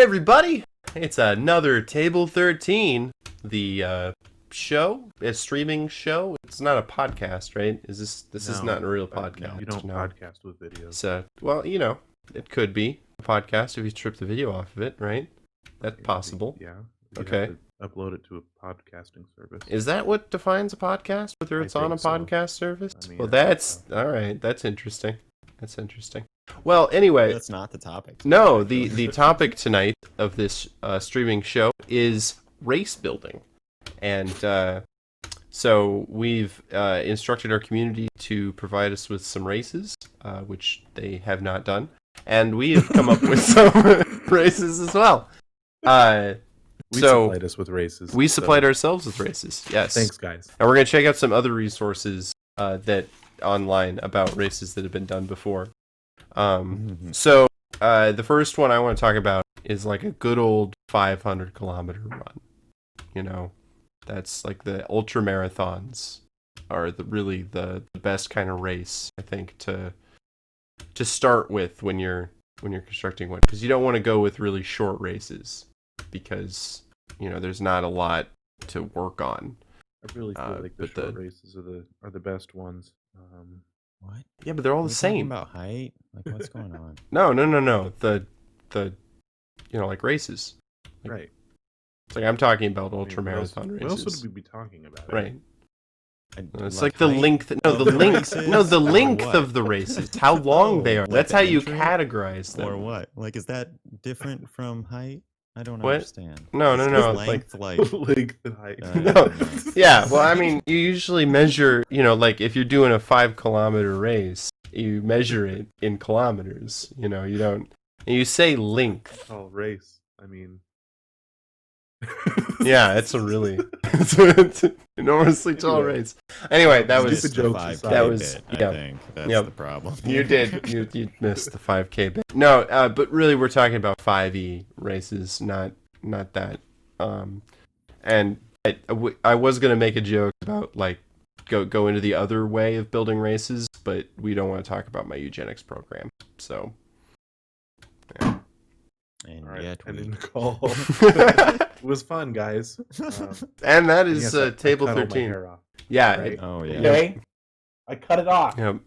everybody! It's another Table 13, the show, a streaming show. It's not a podcast, right? This is not a real podcast. No, you don't podcast with videos. So, well, it could be a podcast if you strip the video off of it, right? That's possible. Yeah. Okay. Have to upload it to a podcasting service. Is that what defines a podcast? Whether it's on a podcast service? Well, that's all right. That's interesting. Well, anyway, that's not the topic. No, the topic tonight of this streaming show is race building, and so we've instructed our community to provide us with some races, which they have not done, and we have come up with some races as well. We supplied us with races. We supplied ourselves with races. Yes. Thanks, guys. And we're gonna check out some other resources that online about races that have been done before. So the first one I want to talk about is like a good old 500-kilometer run. That's like the ultra marathons are really the best kind of race, I think, to start with when you're constructing one, because you don't want to go with really short races because there's not a lot to work on. I really feel like the short races are the best ones. What? Yeah, but they're all the same. About height? Like, what's going on? No. The like races. Right. It's like I'm talking about ultra marathon races. What else would we be talking about? Right. It's like the the length. No, the length. No, the length of the races. How long they are. That's how you categorize them. Or what? Like, is that different from height? I don't What? understand. No. Length, length and height. No. Yeah. Well, I mean, you usually measure. Like if you're doing a 5-kilometer race, you measure it in kilometers. You don't. And you say length. Oh, race. I mean. Yeah, it's it's an enormously tall race. Anyway, that was the joke. I think that's the problem. You did. You missed the 5K bit. No, but really, we're talking about 5e races, not that. And I was gonna make a joke about like go into the other way of building races, but we don't want to talk about my eugenics program. So. Yeah. And right. yet And we... in the call. It was fun, guys. And that is yes, table I cut all my 13. hair off. Yeah. Right? Oh yeah. Okay. I cut it off. Yep.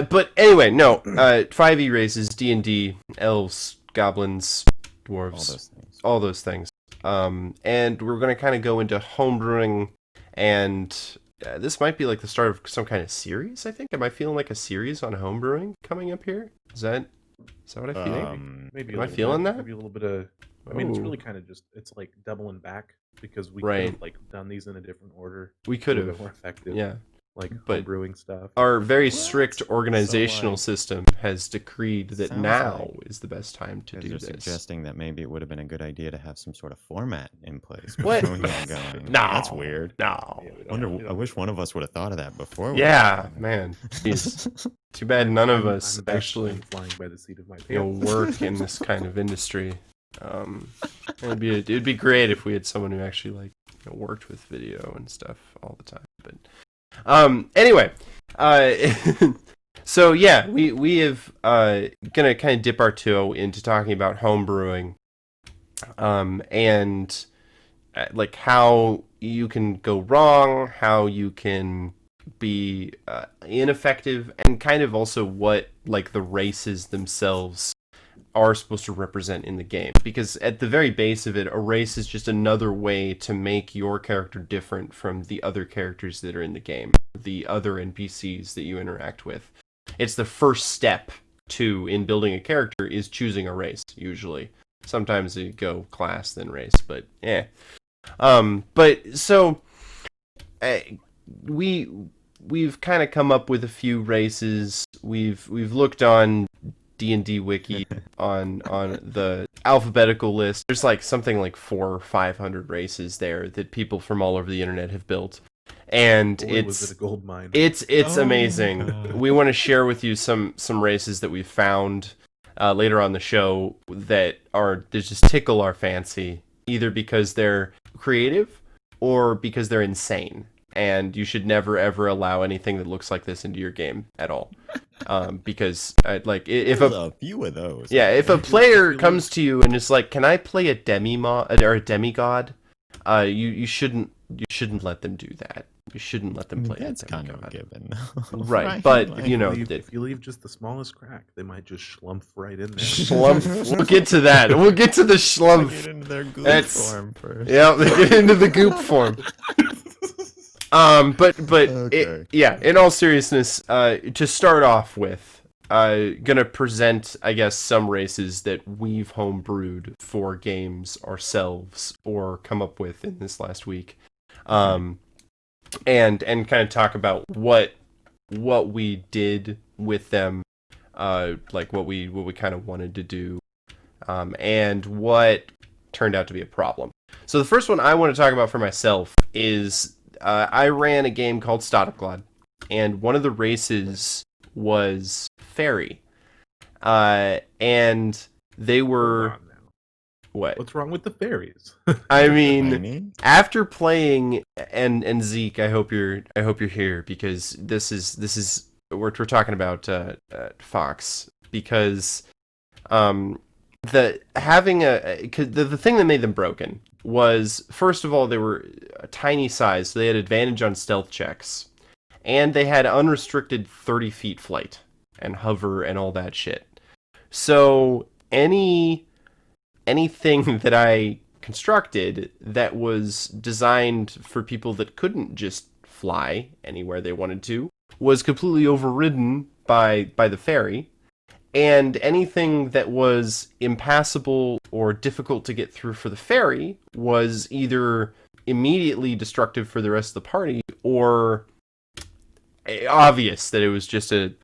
But anyway, no. 5e races, D&D, elves, goblins, dwarves, all those things. And we're going to kind of go into homebrewing, and this might be like the start of some kind of series, I think. Am I feeling like a series on homebrewing coming up here? Is that what I feel? Maybe Am I feeling that? Maybe a little bit of... I mean, it's really kind of just... It's like doubling back, because we could have like done these in a different order. We could have have. More effective. Yeah. Like but brewing stuff. Our very strict organizational system has decreed that now is the best time to do this. Suggesting that maybe it would have been a good idea to have some sort of format in place. What? Before we got going. No, that's weird. No. Yeah, I wish one of us would have thought of that before. Man. Jeez. Too bad none of us actually flying by the seat of my pants. Work in this kind of industry. It'd be great if we had someone who actually worked with video and stuff all the time. But anyway, so yeah, we have gonna kind of dip our toe into talking about home brewing, and like how you can go wrong, how you can be ineffective, and kind of also what like the races themselves are supposed to represent in the game, because at the very base of it, a race is just another way to make your character different from the other characters that are in the game, the other NPCs that you interact with. It's the first step in building a character is choosing a race, usually. Sometimes you go class then race, but but so we've kind of come up with a few races. We've looked on D&D wiki on the alphabetical list. There's like something like 400 or 500 races there that people from all over the internet have built, and was it a gold mine? It's amazing. We want to share with you some races that we found later on the show that just tickle our fancy, either because they're creative or because they're insane. and you should never ever allow anything that looks like this into your game at all. Because if There's a few of those. if a player comes to you and is like, "Can I play a demimod or a demigod?" You shouldn't let them do that. You shouldn't let them play a demigod. That's kind of a given, right? But if you leave just the smallest crack, they might just schlump right in there. Schlumph. We'll get to that. We'll get to the schlumph. Get into their goop form first. Yeah, they get into the goop form. Okay. In all seriousness, to start off with, gonna present, I guess, some races that we've homebrewed for games ourselves or come up with in this last week, and kind of talk about what we did with them, like what we kind of wanted to do, and what turned out to be a problem. So the first one I want to talk about for myself is I ran a game called Statoglod, and one of the races was Fairy, and they were what? What's wrong with the fairies? I mean, after playing and Zeke, I hope you're here because this is we're talking about Fox, because the thing that made them broken was, first of all, they were a tiny size, so they had advantage on stealth checks, and they had unrestricted 30 feet flight and hover and all that shit. So anything that I constructed that was designed for people that couldn't just fly anywhere they wanted to was completely overridden by the fairy. And anything that was impassable or difficult to get through for the fairy was either immediately destructive for the rest of the party or obvious that it was just a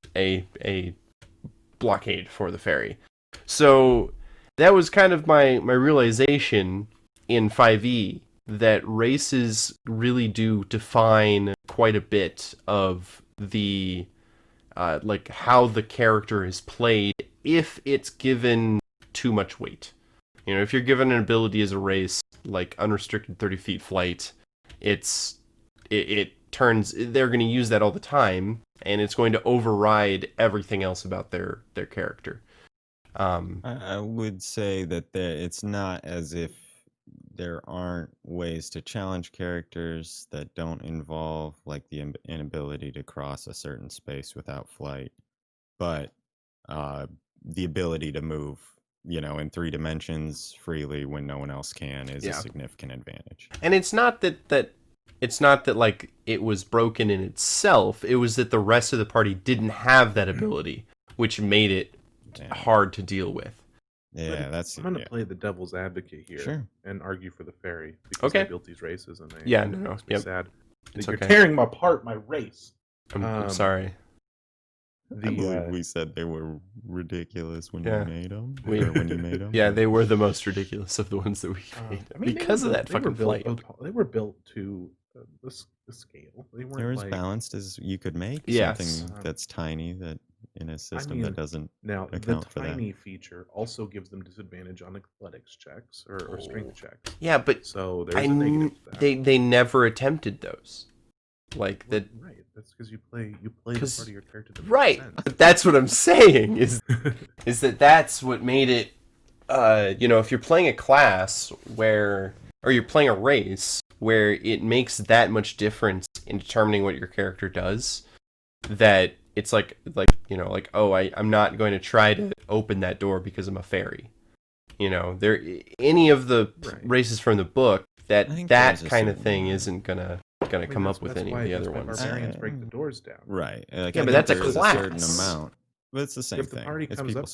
blockade for the fairy. So that was kind of my realization in 5e, that races really do define quite a bit of the like how the character is played if it's given too much weight. You know, if you're given an ability as a race like unrestricted 30 feet flight, it turns, they're going to use that all the time, and it's going to override everything else about their character. I would say that it's not as if there aren't ways to challenge characters that don't involve like the inability to cross a certain space without flight, but the ability to move, in 3 dimensions freely when no one else can is a significant advantage. And it's not that like it was broken in itself. It was that the rest of the party didn't have that ability, which made it hard to deal with. Yeah, I'm going to play the devil's advocate here and argue for the fairy, because I built these races and it's sad. You're tearing apart my race. I'm sorry. I believe we said they were ridiculous when you made them. When you made them. Yeah, they were the most ridiculous of the ones that we made. Because of that fucking flight. They were built to the scale. They weren't They're as balanced as you could make. Something that's tiny that in a system that doesn't account for that. The tiny feature also gives them disadvantage on athletics checks or strength checks. Yeah, but so there's a negative to that. They never attempted those. Like that. Right. That's because you play the part of your character. Right. But that's what I'm saying is that's what made it. If you're playing a class or you're playing a race where it makes that much difference in determining what your character does, that it's I'm not going to try to open that door because I'm a fairy. Any of the races from the book that kind of thing isn't gonna come up with any of the other ones. Barbarians break the doors down. Right. But that's a class. A certain amount. But it's the same thing. If the party comes up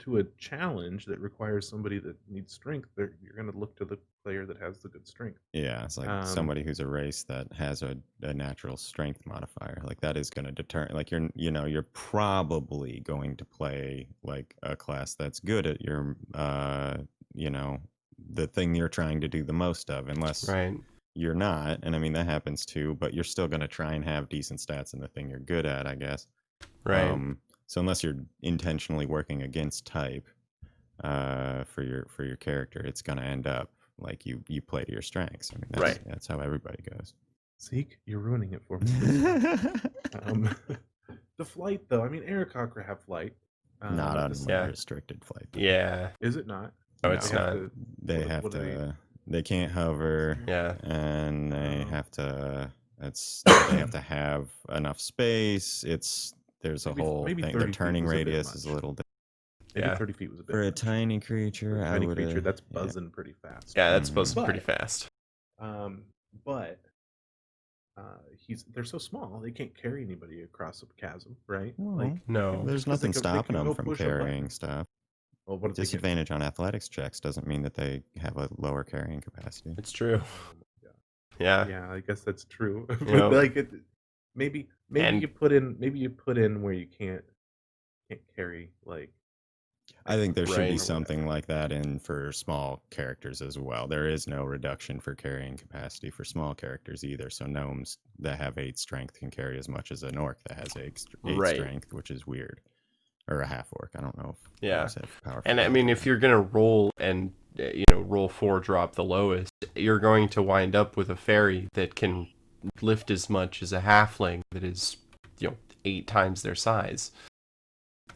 to a challenge that requires somebody that needs strength, you're going to look to the player that has the good strength. Yeah, it's like somebody who's a race that has a natural strength modifier. Like that is going to deter. Like you're probably going to play like a class that's good at your the thing you're trying to do the most of, unless you're not. And I mean that happens too. But you're still going to try and have decent stats in the thing you're good at, I guess. Right. So unless you're intentionally working against type for your character, it's going to end up like you play to your strengths. I mean, that's how everybody goes. Zeke, you're ruining it for me. The flight, though. I mean, Aarakocra have flight. Not unrestricted flight. Though. Yeah. Is it not? No, it's not. They have to. They can't hover. Yeah. And they have to. They have to have enough space. There's a whole thing. Their turning radius is a little different. Maybe 30 feet was a bit for a tiny creature. That's buzzing pretty fast. Yeah, that's buzzing pretty fast. But they're so small they can't carry anybody across a chasm, right? No, there's nothing stopping them from carrying stuff. Well, disadvantage on athletics checks doesn't mean that they have a lower carrying capacity. It's true. Yeah, I guess that's true. But maybe you put in where you can't carry like. I think there should be something like that in for small characters as well. There is no reduction for carrying capacity for small characters either. So gnomes that have 8 strength can carry as much as an orc that has 8 strength, which is weird. Or a half orc. I don't know if powerful. And I mean, if you're gonna roll and roll 4, drop the lowest, you're going to wind up with a fairy that can lift as much as a halfling that is 8 times their size.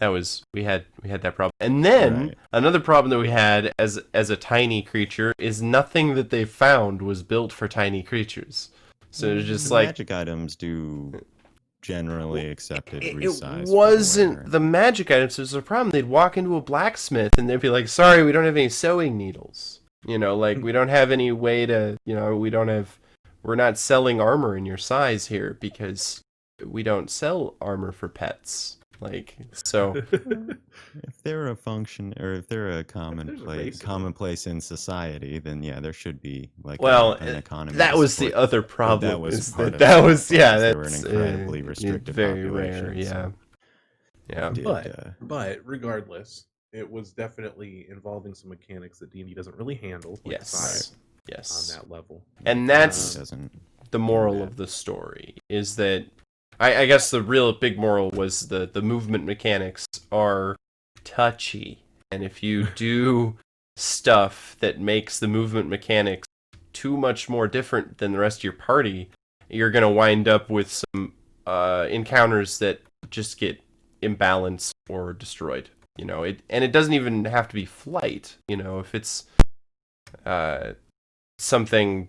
We had that problem. And then another problem that we had as a tiny creature is nothing that they found was built for tiny creatures. So it's just magic items do generally accepted resize. It wasn't the magic items. There's a problem. They'd walk into a blacksmith and they'd be like, "Sorry, we don't have any sewing needles. We don't have any way to, we're not selling armor in your size here because we don't sell armor for pets." If they're a function or if they're a commonplace in society, then there should be an economy. That was the other problem. They were an incredibly restricted very population. Rare. But regardless, it was definitely involving some mechanics that D&D doesn't really handle. Yes. On that level, and that's the moral of the story. Is that. I guess the real big moral was the movement mechanics are touchy. And if you do stuff that makes the movement mechanics too much more different than the rest of your party, you're going to wind up with some encounters that just get imbalanced or destroyed. And it doesn't even have to be flight. If it's something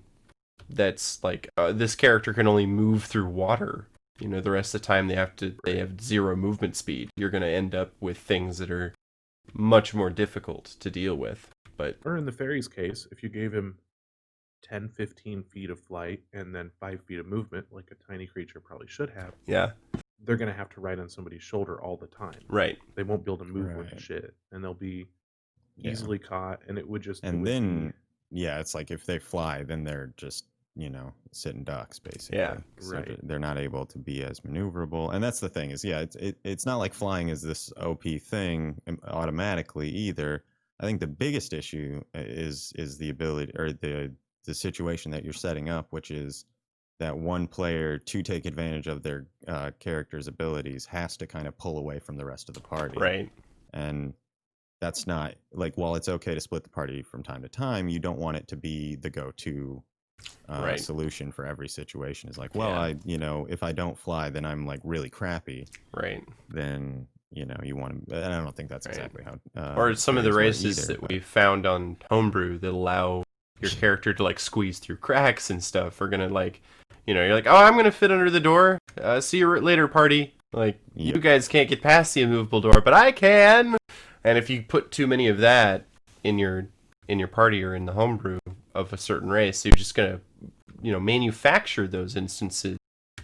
that's like this character can only move through water. The rest of the time they have 0 movement speed. You're going to end up with things that are much more difficult to deal with. Or in the fairy's case, if you gave him 10, 15 feet of flight and then 5 feet of movement, like a tiny creature probably should have, they're going to have to ride on somebody's shoulder all the time. Right. They won't be able to move with shit, and they'll be easily caught, and it would just... it's like if they fly, then they're just... sitting ducks basically. Yeah, so they're not able to be as maneuverable, and that's the thing is it's not like flying is this OP thing automatically either. I think the biggest issue is the ability or the situation that you're setting up, which is that one player to take advantage of their character's abilities has to kind of pull away from the rest of the party, right? And that's not while it's okay to split the party from time to time, you don't want it to be the go-to solution for every situation. Is if I don't fly, then I'm really crappy. Right. Then you want to. I don't think that's exactly how. Or some of the races that we found on homebrew that allow your character to squeeze through cracks and stuff are gonna you're like, oh, I'm gonna fit under the door. See you later, party. You guys can't get past the immovable door, but I can. And if you put too many of that in your party or in the homebrew of a certain race, you're just gonna manufacture those instances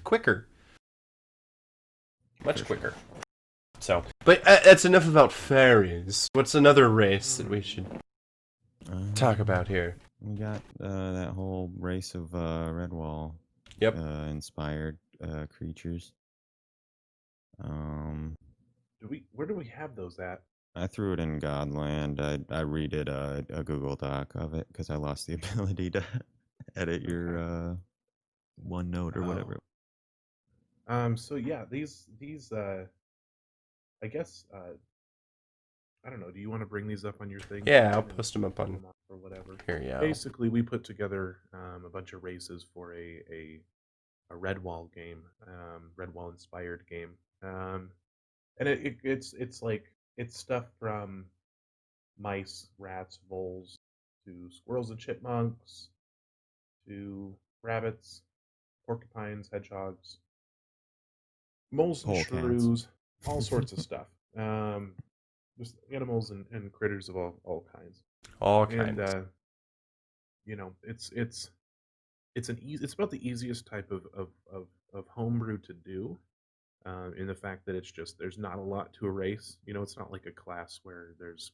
quicker, much quicker. So, but that's enough about fairies. What's another race that we should talk about here? We got that whole race of Redwall inspired creatures. Where do we have those at? I threw it in Godland. I redid a Google Doc of it because I lost the ability to edit your OneNote or whatever. So yeah, these I guess I don't know. Do you want to bring these up on your thing? Yeah, I'll post them up on or whatever. Here, yeah. Basically, we put together a bunch of races for a Redwall game, Redwall inspired game, and it's like it's stuff from mice, rats, voles, to squirrels and chipmunks, to rabbits, porcupines, hedgehogs, moles and Polecats. shrews, all sorts of stuff. Just animals and critters of all kinds. All And kinds. it's about the easiest type of homebrew to do. In the fact that it's just there's not a lot to erase. It's not like a class where there's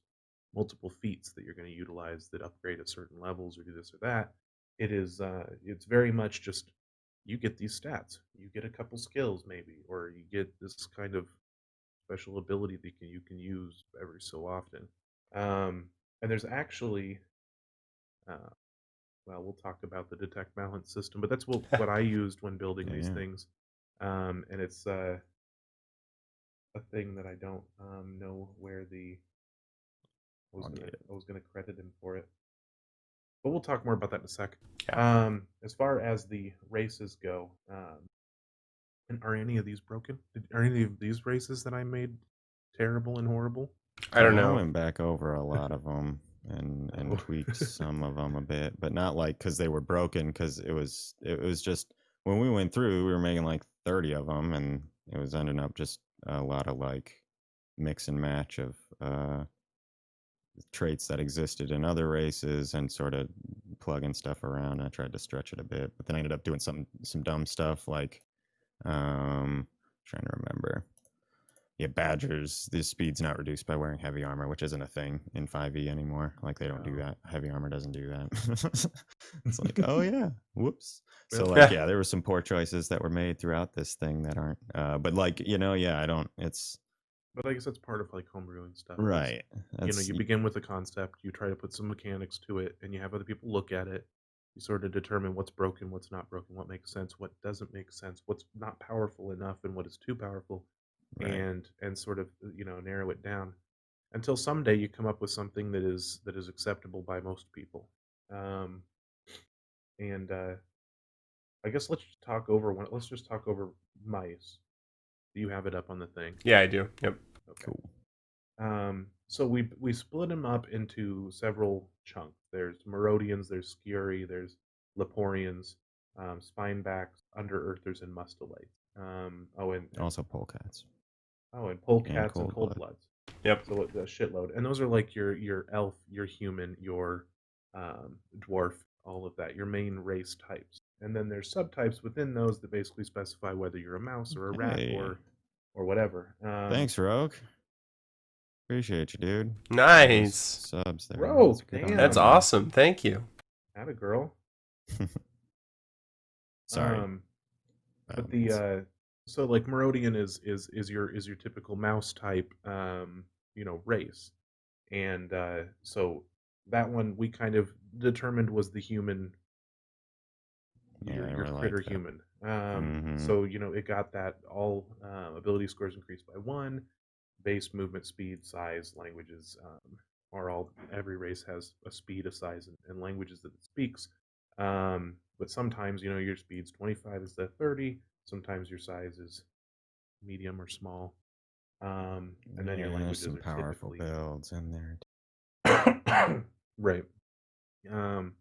multiple feats that you're going to utilize that upgrade at certain levels or do this or that. It's very much just you get these stats, you get a couple skills maybe, or you get this kind of special ability that you can use every so often. And there's actually, uh, well, we'll talk about the detect balance system, but that's what I used when building these things. And it's a thing that I don't know where I was gonna credit him for it, but we'll talk more about that in a sec. Yeah. As far as the races go, and are any of these broken? Are any of these races that I made terrible and horrible? I don't I know. went back over a lot of them and tweaked some of them a bit, but not like because they were broken. Because it was just when we went through, we were making like 30 of them, and it was ending up just a lot of like mix and match of traits that existed in other races and sort of plugging stuff around. I tried to stretch it a bit, but then I ended up doing some dumb stuff like trying to remember. Yeah, badgers, the speed's not reduced by wearing heavy armor, which isn't a thing in 5e anymore. Like they don't do that. Heavy armor doesn't do that. It's like, oh yeah, whoops. So like, yeah, there were some poor choices that were made throughout this thing that aren't. But like, yeah, I don't. It's. But I guess that's part of like homebrewing stuff. Right. You begin with a concept, you try to put some mechanics to it, and you have other people look at it. You sort of determine what's broken, what's not broken, what makes sense, what doesn't make sense, what's not powerful enough, and what is too powerful, Right. and sort of narrow it down until someday you come up with something that is acceptable by most people. And I guess let's just talk over mice. Do you have it up on the thing? Yeah, I do. Yep. Okay. Cool. So we split them up into several chunks. There's Merodians, there's Skiri, there's Leporians, Spinebacks, Underearthers, and Mustelites. And also polecats. Oh, and polecats and cold bloods. Yep. So a shitload, and those are like your elf, your human, your dwarf, all of that. Your main race types, and then there's subtypes within those that basically specify whether you're a mouse or a rat or whatever. Thanks, Rogue. Appreciate you, dude. Nice subs there. Rogue, damn. That's awesome. Thank you. Atta girl. Sorry. But the so like Merodian is your typical mouse type race, and so that one we kind of determined was the human, your critter human. So it got that all ability scores increased by 1, base movement, speed, size, languages are all. Every race has a speed, a size, and languages that it speaks. But sometimes your speed's 25 instead of 30. Sometimes your size is medium or small. And then your languages some are powerful typically builds in there. Right. And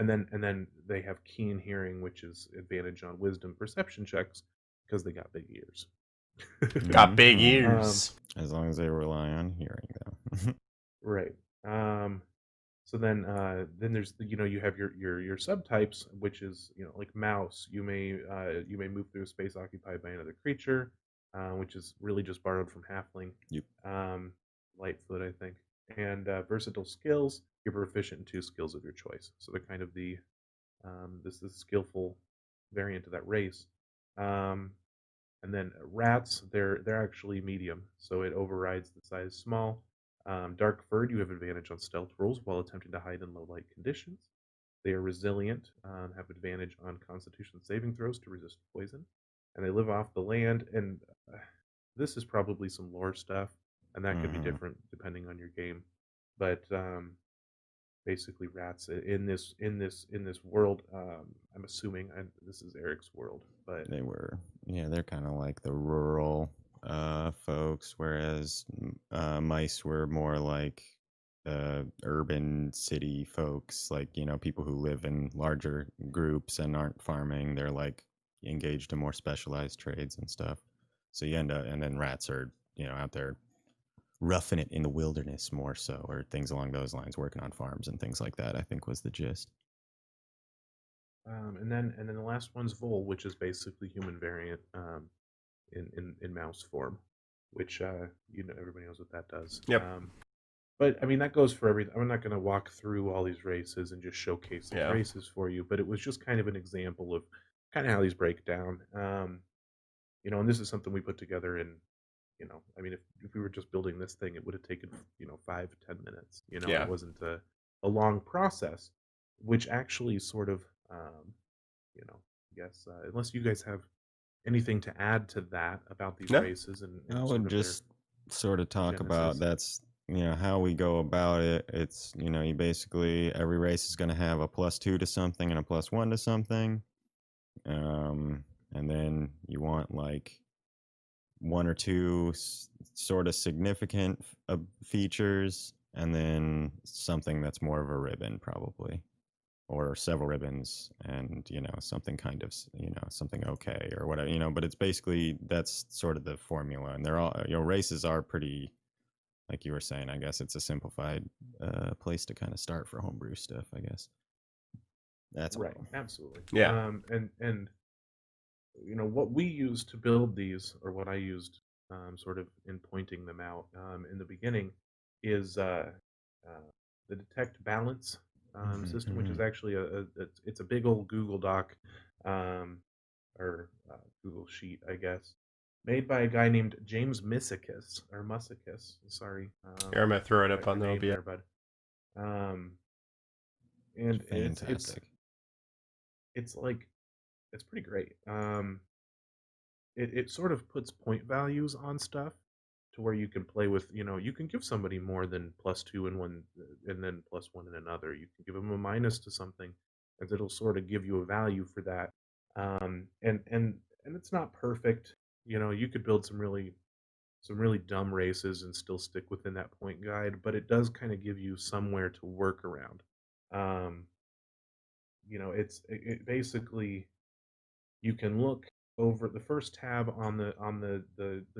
then they have keen hearing, which is advantage on wisdom perception checks because they got big ears. Got big ears. As long as they rely on hearing, though. Right. So then there's you have your subtypes, which is like mouse. You may move through a space occupied by another creature, which is really just borrowed from halfling. Yep. Lightfoot, I think. And versatile skills. You're proficient in 2 skills of your choice. So they're kind of the this skillful variant of that race. And then rats, they're actually medium, so it overrides the size small. Dark furred, you have advantage on stealth rolls while attempting to hide in low light conditions. They are resilient, have advantage on Constitution saving throws to resist poison, and they live off the land. And this is probably some lore stuff, and that could be different depending on your game. But basically rats in this world. I'm assuming this is Eric's world, but they're kind of like the rural folks, whereas mice were more like urban city folks, like people who live in larger groups and aren't farming. They're like engaged in more specialized trades and stuff. So you end up, and then rats are out there roughing it in the wilderness more so, or things along those lines, working on farms and things like that, I think was the gist. And then the last one's Vol, which is basically human variant in mouse form, which everybody knows what that does. Yep. But I mean that goes for everything. I'm not going to walk through all these races and just showcase these races for you, but it was just kind of an example of kind of how these break down. And this is something we put together in. I mean, if we were just building this thing, it would have taken 5-10 minutes. It wasn't a long process, which actually sort of I guess unless you guys have anything to add to that about these races and I would just sort of talk about that's how we go about it. It's you basically, every race is going to have a +2 to something and a +1 to something, and then you want like one or two sort of significant features, and then something that's more of a ribbon probably, or several ribbons, and something kind of something okay or whatever, but it's basically, that's sort of the formula. And they're all, races are pretty, like you were saying, I guess it's a simplified place to kind of start for homebrew stuff, I guess. That's right. Absolutely. Yeah. And what we used to build these, or what I used sort of in pointing them out in the beginning, is the detect balance system, which is actually it's a big old Google Doc or Google Sheet, I guess, made by a guy named James Musicus. Sorry, Here, I'm gonna throw it up on the OBS. there, bud. And fantastic. It's like, it's pretty great. It sort of puts point values on stuff to where you can play with, you can give somebody more than +2 in one and then +1 in another. You can give them a minus to something, and it'll sort of give you a value for that. And it's not perfect. You could build some really dumb races and still stick within that point guide, but it does kind of give you somewhere to work around. It basically, you can look over the first tab on the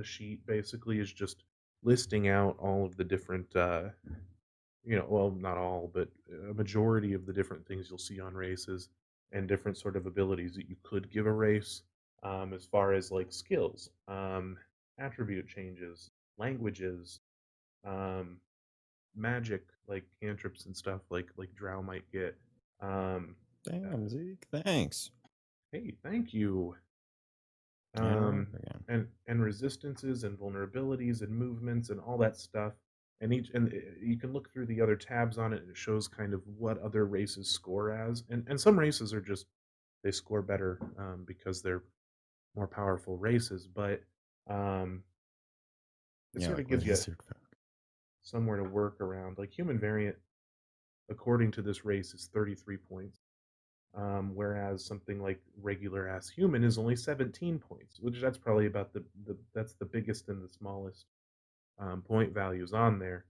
sheet. Basically is just listing out all of the different well, not all, but a majority of the different things you'll see on races, and different sort of abilities that you could give a race, as far as like skills, attribute changes, languages, magic, like cantrips and stuff like Drow might get. Damn, Zeke, thanks. Hey, thank you. And resistances and vulnerabilities and movements and all that stuff. And you can look through the other tabs on it, and it shows kind of what other races score as. And some races are just, they score better because they're more powerful races. But it sort of gives you somewhere to work around. Like human variant, according to this race, is 33 points. Whereas something like regular ass human is only 17 points, which that's probably about that's the biggest and the smallest point values on there.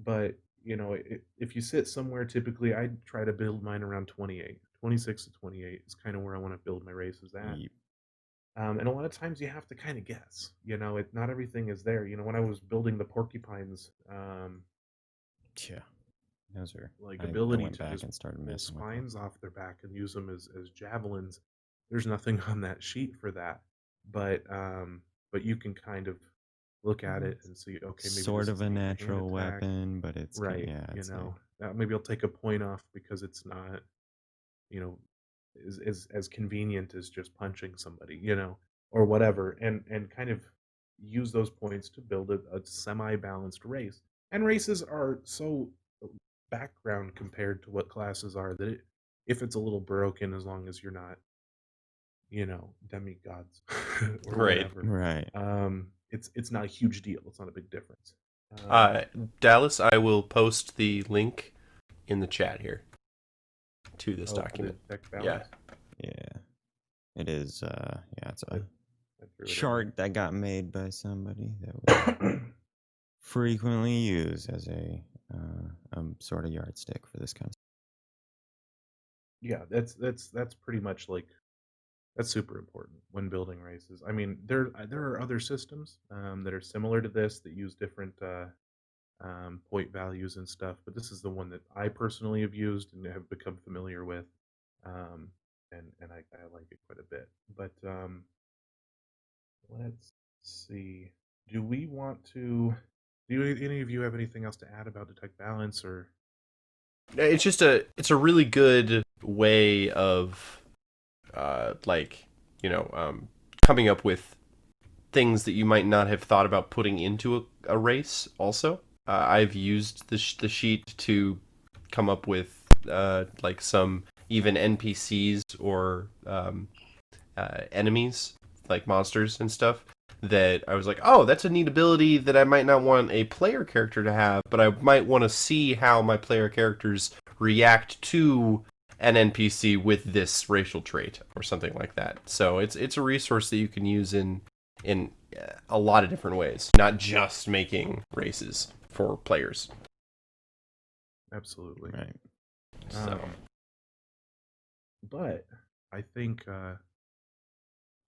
But if you sit somewhere, typically I try to build mine around 28, 26 to 28 is kind of where I want to build my races at. Yep. And a lot of times you have to kind of guess. Not everything is there. When I was building the porcupines, yeah. Those are like ability to back just and started pull messing spines off their back and use them as javelins. There's nothing on that sheet for that, but you can kind of look at it and see, okay, maybe sort this of is a hand natural attack. weapon, but it's Right. it's Maybe I'll take a point off because it's not, as convenient as just punching somebody, or whatever, and kind of use those points to build a semi-balanced race. And races are so background compared to what classes are that if it's a little broken, as long as you're not, demigods or whatever, right. It's not a huge deal. It's not a big difference. Dallas, I will post the link in the chat here to this document. Yeah. Yeah. It is, it's a I threw it in chart that got made by somebody that we frequently use as a sort of yardstick for this kind of Yeah, that's pretty much like that's super important when building races. I mean, there are other systems that are similar to this that use different point values and stuff, but this is the one that I personally have used and have become familiar with, um, and I like it quite a bit. But let's see. Do we want to? Do any of you have anything else to add about detect balance or? It's just it's a really good way of coming up with things that you might not have thought about putting into a race also. I've used the sheet to come up with like some even NPCs or enemies, like monsters and stuff, that I was like, oh, that's a neat ability that I might not want a player character to have, but I might want to see how my player characters react to an NPC with this racial trait or something like that. So it's a resource that you can use in a lot of different ways, not just making races for players. Absolutely. Right. So, but I think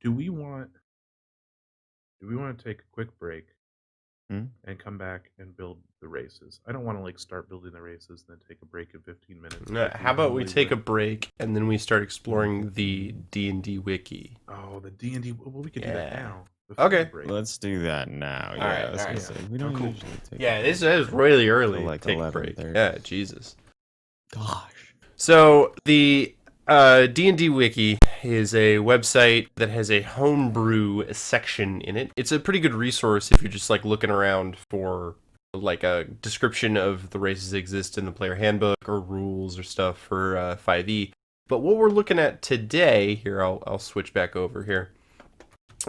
do we want to take a quick break and come back and build the races? I don't want to like start building the races and then take a break in 15 minutes. how about we take a break and then we start exploring the D&D wiki? Oh, the D&D. Well, we could do that now. Okay. Let's do that now. All Yeah, right, I was gonna say we don't usually take. Yeah, this is really early. Till like take a break. 11:30. Yeah, Jesus. Gosh. So the D&D Wiki is a website that has a homebrew section in it. It's a pretty good resource if you're just like looking around for like a description of the races that exist in the player handbook or rules or stuff for 5e. But what we're looking at today, here I'll switch back over here,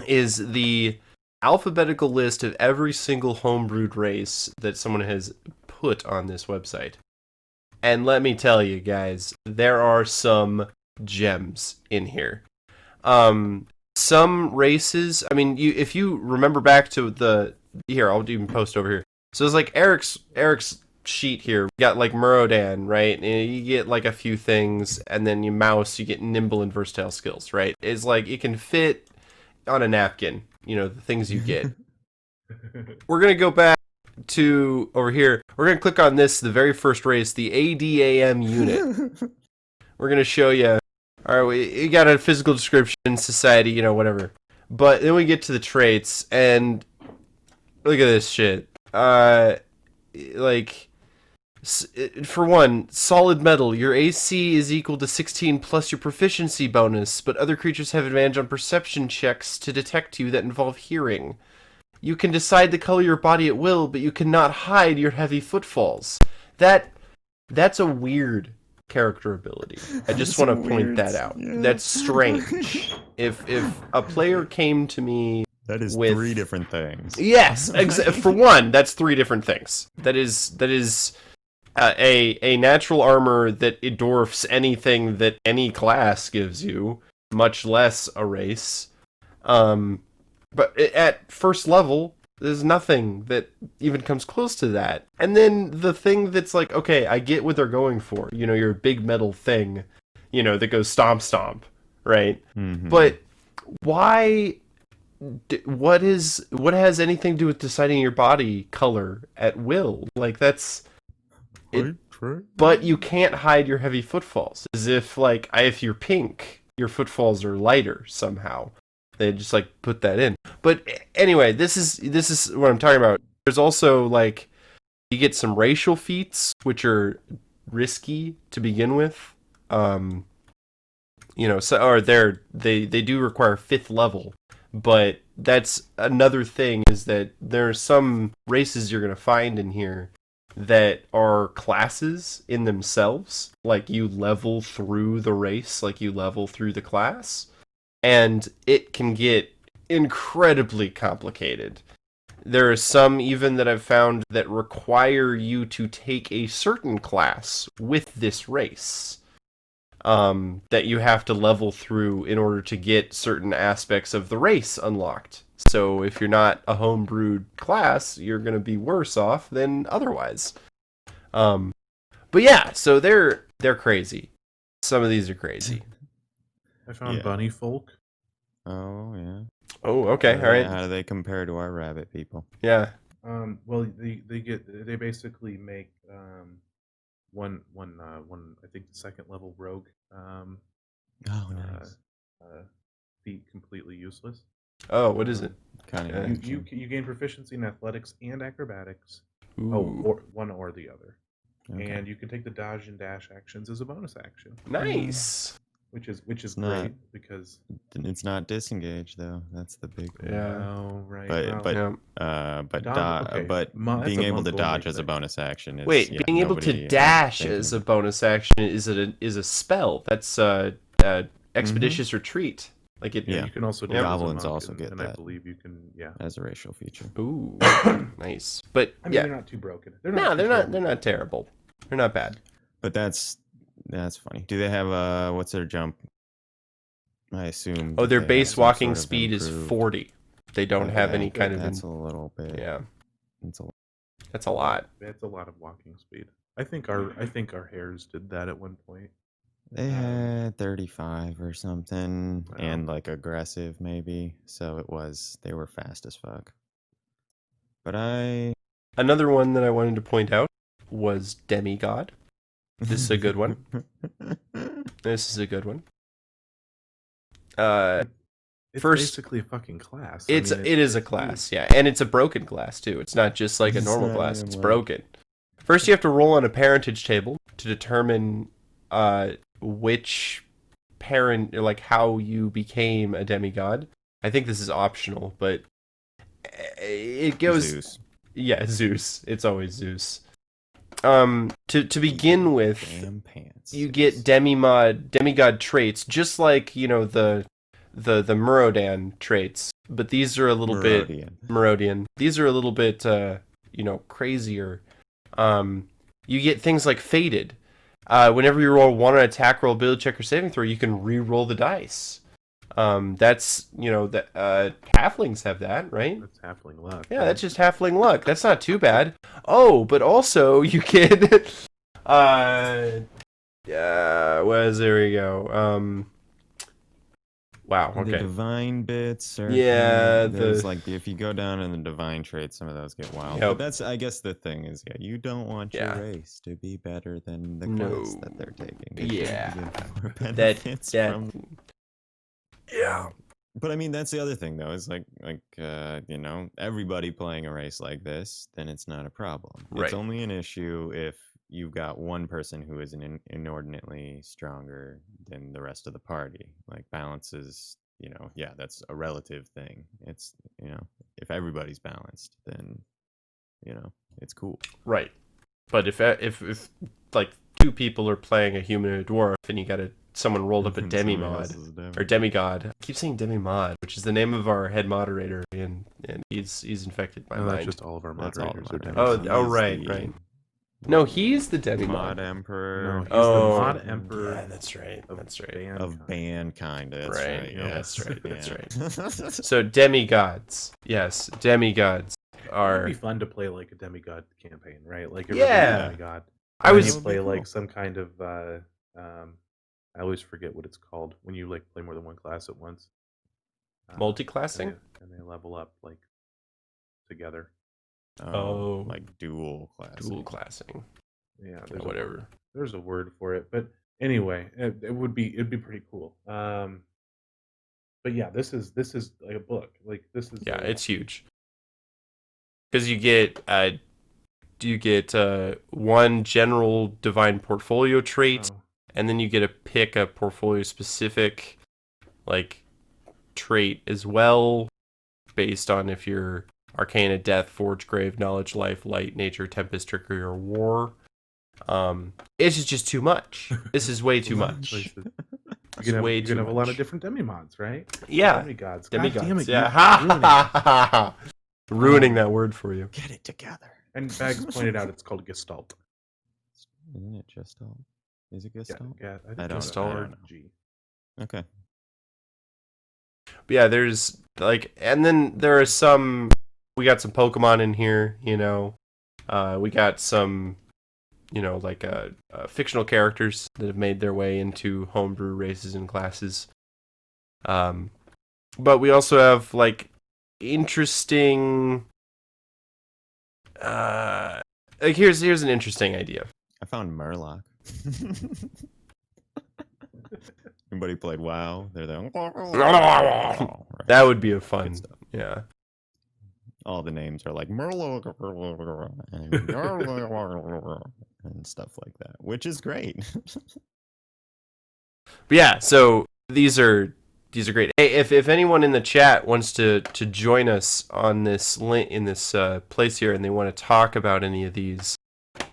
is the alphabetical list of every single homebrewed race that someone has put on this website. And let me tell you guys, there are some gems in here. Some races, I mean, if you remember back to here, I'll even post over here. So it's like Eric's sheet here. We got like Murodan, right? And you get like a few things, and then you mouse, you get nimble and versatile skills, right? It's like it can fit on a napkin, the things you get. We're gonna go back to over here. We're gonna click on this, the very first race, the ADAM unit. We're gonna show you. All right, we got a physical description, society, whatever. But then we get to the traits, and look at this shit. For one, solid metal. Your AC is equal to 16 plus your proficiency bonus, but other creatures have advantage on perception checks to detect you that involve hearing. You can decide the color of your body at will, but you cannot hide your heavy footfalls. That's a weird character ability. I just want to point that out. Yeah. That's strange. If a player came to me that is with 3 different things. Yes, for one, that's 3 different things. That is a natural armor that dwarfs anything that any class gives you, much less a race. But at first level, there's nothing that even comes close to that. And then the thing that's like, okay, I get what they're going for. You're a big metal thing, that goes stomp stomp, right? Mm-hmm. But why? What has anything to do with deciding your body color at will? Like that's it. But you can't hide your heavy footfalls. As if like if you're pink, your footfalls are lighter somehow. They just like put that in. But anyway, this is what I'm talking about. There's also like you get some racial feats which are risky to begin with. They do require 5th level, but that's another thing is that there are some races you're going to find in here that are classes in themselves. Like you level through the race, like you level through the class. And it can get incredibly complicated. There are some even that I've found that require you to take a certain class with this race. That you have to level through in order to get certain aspects of the race unlocked. So if you're not a homebrewed class, you're going to be worse off than otherwise. But yeah, so they're crazy. Some of these are crazy. I found bunny folk. Oh yeah. Oh, okay, all right. How do they compare to our rabbit people? Yeah. Well, they basically make one I think the second level rogue Oh, nice. feat completely useless. Oh, what is it? Kind Yeah. of. You gain proficiency in athletics and acrobatics. Ooh. Oh, or one or the other. Okay. And you can take the dodge and dash actions as a bonus action, Nice. which is It's great not- because It's not disengage though. That's the big one. Yeah. oh right, But Dodge- okay. but That's being a able to monk-only dodge as a thing. bonus action is Wait, being able to nobody, dash thinking as a about- bonus action is a spell. That's expeditious retreat. Like it. Yeah. you can also do Yeah. it as a Goblins monk, also and, get and I that. believe you can. Yeah, as a racial feature. Ooh, nice. But I mean yeah, they're not too broken. no, too they're not. terrible. They're not terrible. They're not bad. But that's funny. Do they have what's their jump? I assume. Oh, that their they have base some walking sort of speed is improved- 40. They don't have Okay, any kind of. That's a little bit. Yeah, It's a that's a lot. That's a lot of walking speed. I think our hairs did that at one point. They had 35 or something, Wow. and like aggressive maybe. So they were fast as fuck. But Another one that I wanted to point out was Demigod. This is a good one. This is a good one. It's First- basically a fucking class. It is a class, yeah, and it's a broken class too. It's not just like a It's normal not class; even it's like- broken. First, you have to roll on a parentage table to determine which parent, or like how you became a demigod. I think this is optional, but it goes. Zeus. Yeah, Zeus. It's always Zeus. To begin with, Damn pants. you get demigod traits, just like the Murodan traits, but these are a little bit Merodian. These are a little bit crazier. You get things like fated. Whenever you roll one on attack roll, ability check, or saving throw, you can re-roll the dice. That's that halflings have that, right? That's halfling luck. Yeah, that's just halfling luck. That's not too bad. Oh, but also you get there we go. Wow, The okay. divine bits are Yeah, there's the- like if you go down in the divine traits, some of those get wild. Yep. But that's I guess the thing is, you don't want your Yeah. race to be better than the No. class that they're taking. They should Yeah. get more That benefits from. yeah. But I mean, that's the other thing though. Is like everybody playing a race like this, then it's not a problem. Right. It's only an issue if you've got one person who is inordinately stronger than the rest of the party. Like balance is, that's a relative thing. It's if everybody's balanced, then it's cool. Right. But if like two people are playing a human and a dwarf, and you got someone rolled up a Somebody demimod else is or different. demigod. I keep saying demimod, which is the name of our head moderator, and he's infected my No, that's mind. just all of our That's all moderators are the demigods. Oh, He's right, the right. No, he's the Mod demimod. Emperor. No, he's Oh, the mod emperor. Yeah, that's right. That's right. Band of mankind. That's Right, right. yeah, Yes. that's right, that's right. So demigods, yes, demigods It'd are. be fun to play like a demigod campaign, right? Like a Yeah. regular demigod. I And was you That would play be like cool. some kind of I always forget what it's called when you like play more than one class at once. multi-classing. and they level up like together. Oh. like dual class. Dual classing, Yeah, or whatever. There's a word for it, but anyway, it'd be pretty cool. But yeah, this is like a book. Like this is Yeah, it's huge. Because you get one general divine portfolio trait, oh, and then you get to pick a portfolio specific like trait as well, based on if you're Arcana, Death, Forge, Grave, Knowledge, Life, Light, Nature, Tempest, Trickery, or War. It's just too much. This is way too much. places. It's You can way have, too a lot of much. different demimods, right? Yeah, Demigods. demigods. God damn it, Yeah, you're ha ruining ha ha ha. ruining that word for you. Get it together. And Bags pointed out it's called Gestalt. Isn't it Gestalt? Is it Gestalt? Yeah, I think I don't it's know. RG. Okay. But yeah, there's and then there are some. We got some Pokemon in here, we got some, fictional characters that have made their way into homebrew races and classes. But we also have interesting. Here's an interesting idea. I found Murloc. Anybody played WoW? They're there. That would be a fun stuff. Yeah. All the names are like Murloc and stuff like that, which is great. But yeah, so these are great. Hey, if anyone in the chat wants to join us on this link in this place here, and they want to talk about any of these,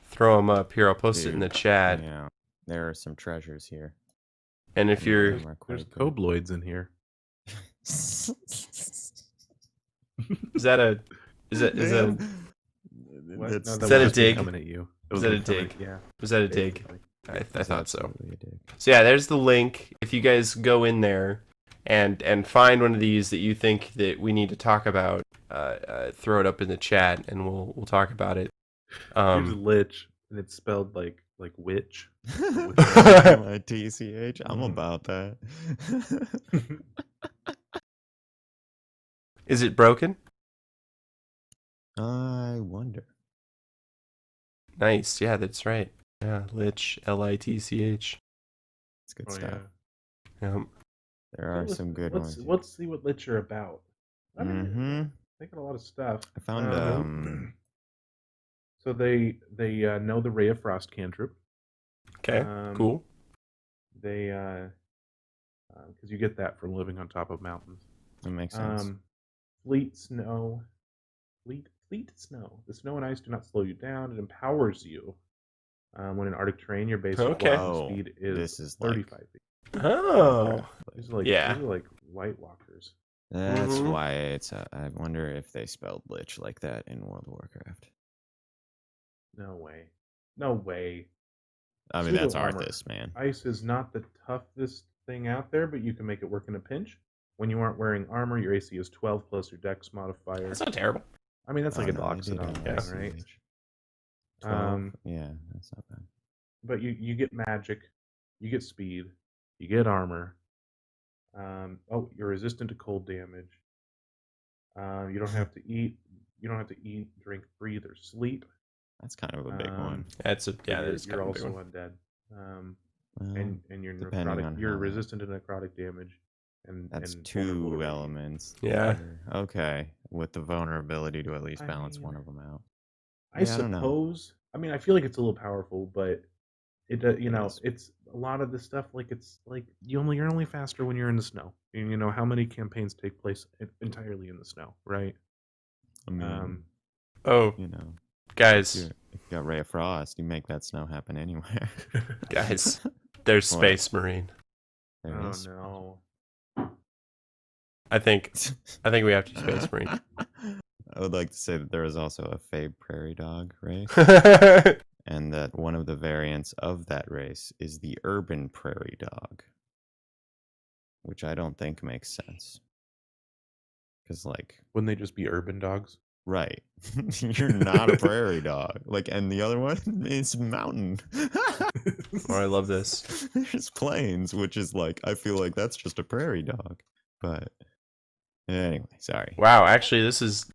throw them up here. I'll post it in the chat. Yeah, there are some treasures here. And if you're there's Cobloids in here. is that a dig? Coming at you. Is that a dig? Yeah. Was that a dig? I thought so. A dig. So yeah, there's the link. If you guys go in there and find one of these that you think that we need to talk about, throw it up in the chat and we'll talk about it. Here's Lich, and it's spelled like witch. TCH. I'm about that. Is it broken? I wonder. Nice. Yeah, that's right. Yeah, Lich, Litch. It's good stuff. Yeah. There are some good ones. Let's see what Lich are about. I mean, thinking a lot of stuff. I found So they know the Ray of Frost cantrip. Okay. Cool. They because you get that from living on top of mountains. That makes sense. Fleet snow. The snow and ice do not slow you down. It empowers you. When in Arctic terrain, your basic walking speed is 35 feet. Oh. These are like White Walkers. That's why it's. I wonder if they spelled Lich like that in World of Warcraft. No way. I mean, that's Arthas, man. Ice is not the toughest thing out there, but you can make it work in a pinch. When you aren't wearing armor, your AC is 12 plus your Dex modifier. That's not terrible. I mean, that's like a Doxodon thing, right? 12. Yeah, that's not bad. But you get magic, you get speed, you get armor. You're resistant to cold damage. You don't have to eat. You don't have to eat, drink, breathe, or sleep. That's kind of a big one. You're also undead. And you're necrotic. You're resistant to necrotic damage. And that's two elements. Yeah. Okay. With the vulnerability to at least balance one of them out. I suppose. I mean, I feel like it's a little powerful, but it it's a lot of this stuff. It's like you're only faster when you're in the snow. And how many campaigns take place entirely in the snow, right? I mean, guys, if you got Ray of Frost, you make that snow happen anywhere. Guys, there's Space Marine. No. I think we have to Space Marine. I would like to say that there is also a Fae Prairie Dog race, and that one of the variants of that race is the Urban Prairie Dog, which I don't think makes sense. Because, wouldn't they just be urban dogs? Right. You're not a prairie dog. And the other one is mountain. I love this. There's plains, which is I feel like that's just a prairie dog. But anyway, sorry. Wow, actually, this is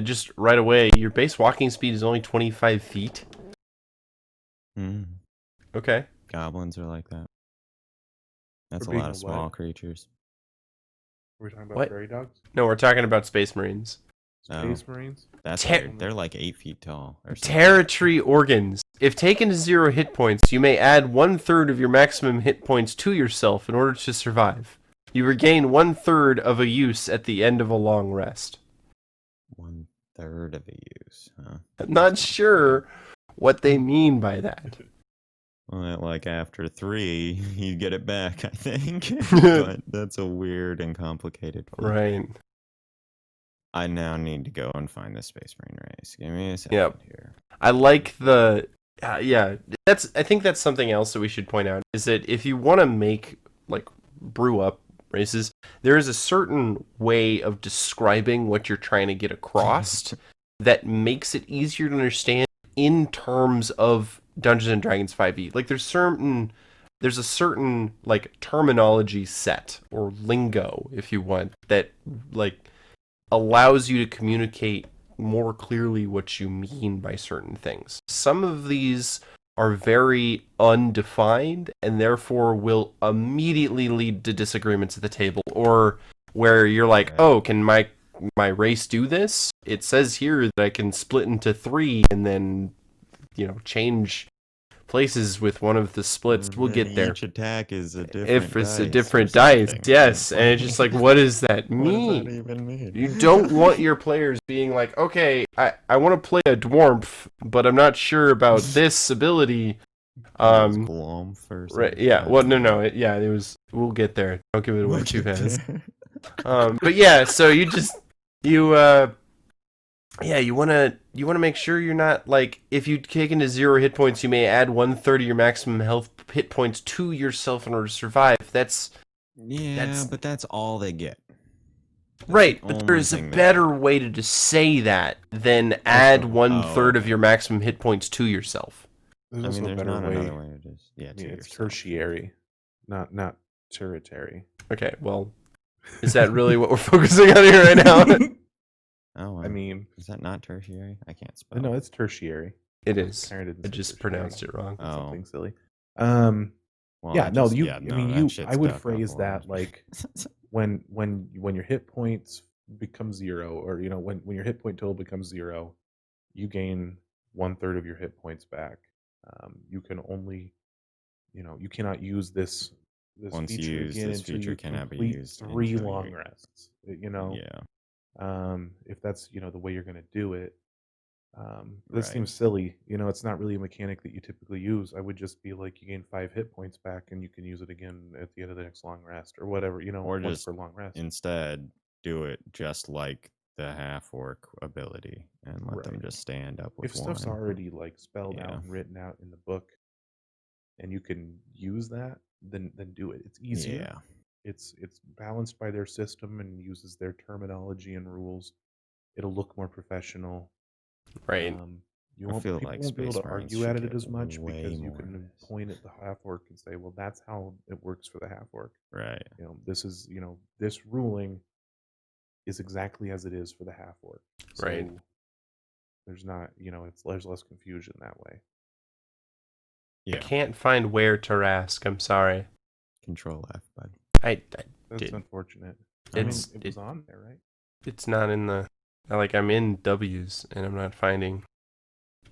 just right away. Your base walking speed is only 25 feet. Okay. Goblins are like that. That's a lot of small creatures. We're talking about prairie dogs? No, we're talking about Space Marines. Space Marines? That's they're 8 feet tall. Territory organs. If taken to 0 hit points, you may add 1/3 of your maximum hit points to yourself in order to survive. You regain 1/3 of a use at the end of a long rest. 1/3 of a use, huh? I'm not sure what they mean by that. Well, after 3, you get it back, I think. But that's a weird and complicated one. Right. I now need to go and find the Space Marine race. Give me a second Yep. here. I like the yeah. I think that's something else that we should point out is that if you want to make like brew up races, there is a certain way of describing what you're trying to get across that makes it easier to understand in terms of Dungeons and Dragons 5e. Like there's a certain like terminology set or lingo, if you want, that like allows you to communicate more clearly what you mean by certain things. Some of these are very undefined and therefore will immediately lead to disagreements at the table, or where you're like, oh, can my race do this? It says here that I can split into 3 and then, change places with one of the splits. We'll get there. Each attack is a different If it's a dice different or dice, something. yes. And it's just like, what does that What mean? does that even mean? You don't want your players being like, okay, I want to play a dwarf, but I'm not sure about this ability. Glom first. Right? Yeah. Well, no. It was. We'll get there. Don't give it away too fast. But yeah. So you want to make sure you're not like, if you take into 0 hit points, you may add 1/3 of your maximum health hit points to yourself in order to survive. But that's all they get. Right, but there is a better way to just say that than add 1/3 of your maximum hit points to yourself. There's also a better way. Another way to just to it's yourself. tertiary, not tertiary. Okay, well, is that really what we're focusing on here right now? Oh, I mean, is that not tertiary? I can't spell. No, it's tertiary. It is. I just pronounced it wrong. Something silly. Well, I would phrase that like when your hit points become 0, or when your hit point total becomes 0, you gain 1/3 of your hit points back. You can only, you cannot use this Once feature you use again this until feature you cannot be complete used 3 until long you- rests. Yeah. If that's the way you're going to do it. This Right. seems silly. It's not really a mechanic that you typically use. I would just be like, you gain 5 hit points back and you can use it again at the end of the next long rest or whatever, Or once just per long rest. Instead, do it just like the half-orc ability and let them just stand up with If stuff's one. already like spelled out Yeah. and written out in the book and you can use that, then do it. It's easier. Yeah. It's balanced by their system and uses their terminology and rules. It'll look more professional. Right. You I won't, feel people like won't be able Space to Marines argue should at it get as much way because you more can of this. point at the half orc and say, well, that's how it works for the half orc. Right. This is, this ruling is exactly as it is for the half orc. So Right. there's not, there's less confusion that way. Yeah. I can't find where to ask. I'm sorry. Control F, bud. I That's did. unfortunate. It's it was on there, right? It's not in the, like, I'm in W's and I'm not finding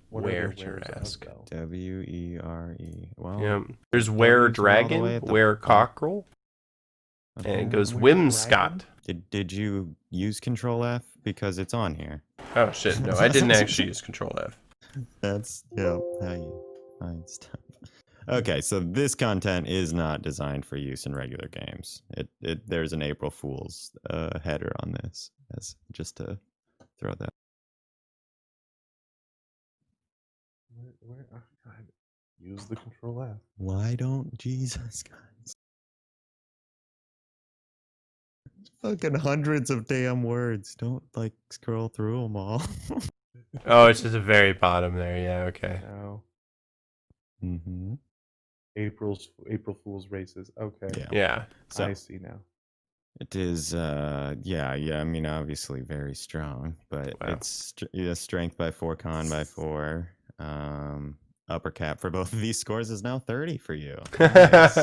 What where are the to wares of, ask. though? WERE. Well, Yeah. There's Were W's are all the way Dragon, at the Were bottom. Cockerel, and it goes Were Whimscott. Did you use Control F? Because it's on here. Oh shit, no, I didn't actually use Control F. That's how you find stuff. Okay, so this content is not designed for use in regular games. There's an April Fool's header on this, as just to throw that. Where oh, God. Use the Control F. Why don't Jesus, guys? Fucking hundreds of damn words. Don't like scroll through them all. Oh, it's just the very bottom there. Yeah, okay. No. Mm-hmm. April Fool's races. Okay. Yeah. So I see now. It is, I mean, obviously very strong, but Wow. it's strength by 4, con by 4. Upper cap for both of these scores is now 30 for you. Nice.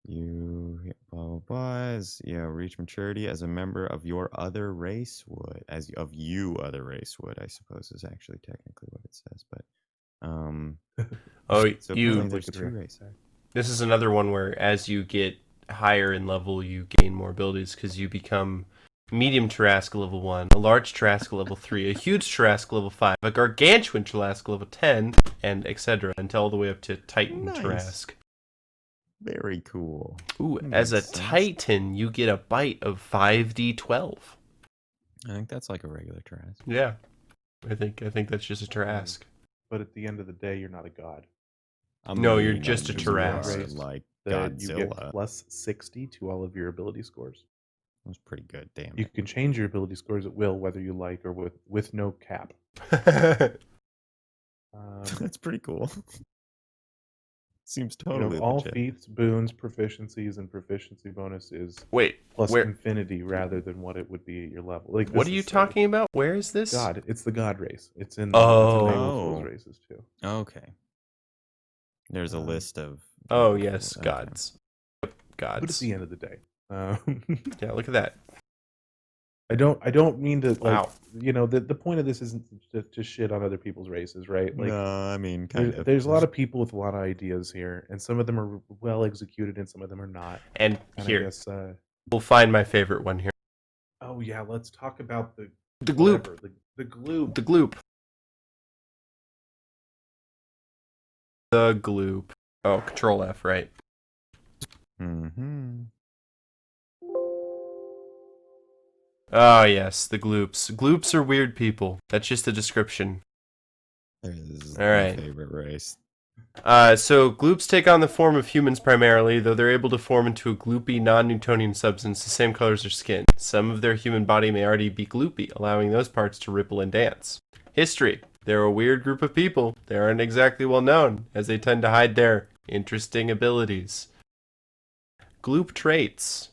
You hit blah blah blah. Reach maturity as a member of your other race would, I suppose is actually technically what it says, but Oh, so you. apparently there's 2 races. This is another one where as you get higher in level, you gain more abilities because you become medium Tarrasque level 1, a large Tarrasque level 3, a huge Tarrasque level 5, a gargantuan Tarrasque level 10, and etc. until all the way up to Titan Nice. Tarrasque. Very cool. Ooh, as a Makes sense. Titan, you get a bite of 5d12. I think that's like a regular Trask. Yeah, I think that's just a Tarask. But at the end of the day, you're not a god. No, you're just a you Tarask. are like That you get Godzilla. plus 60 to all of your ability scores. That's pretty good. Damn You it. can change your ability scores at will, whether you like or with no cap. That's pretty cool. Seems You totally have all legit. feats, boons, proficiencies, and proficiency bonus is Wait, plus where? infinity rather than what it would be at your level. Like, What this are you is talking about? Where is this? God, it's the god race. It's in Oh. Game of Fools races too. Okay. There's a list of. Oh people yes, for- okay. gods. Yep, gods. But at the end of the day, Yeah, look at that. I don't mean to Wow. the point of this isn't to shit on other people's races, right? Like, No, I mean, kind of. there's a lot of people with a lot of ideas here, and some of them are well executed, and some of them are not. And And here, I guess, we'll find my favorite one here. oh yeah, let's talk about the gloop. whatever, the gloop. The gloop. The gloop. Oh, Control F, right? Mm-hmm. Oh yes, the gloops. Gloops are weird people. That's just a description. Is All my right. favorite race. So gloops take on the form of humans primarily, though they're able to form into a gloopy, non-Newtonian substance the same color as their skin. Some of their human body may already be gloopy, allowing those parts to ripple and dance. History. They're a weird group of people. They aren't exactly well known, as they tend to hide their interesting abilities. Gloop traits.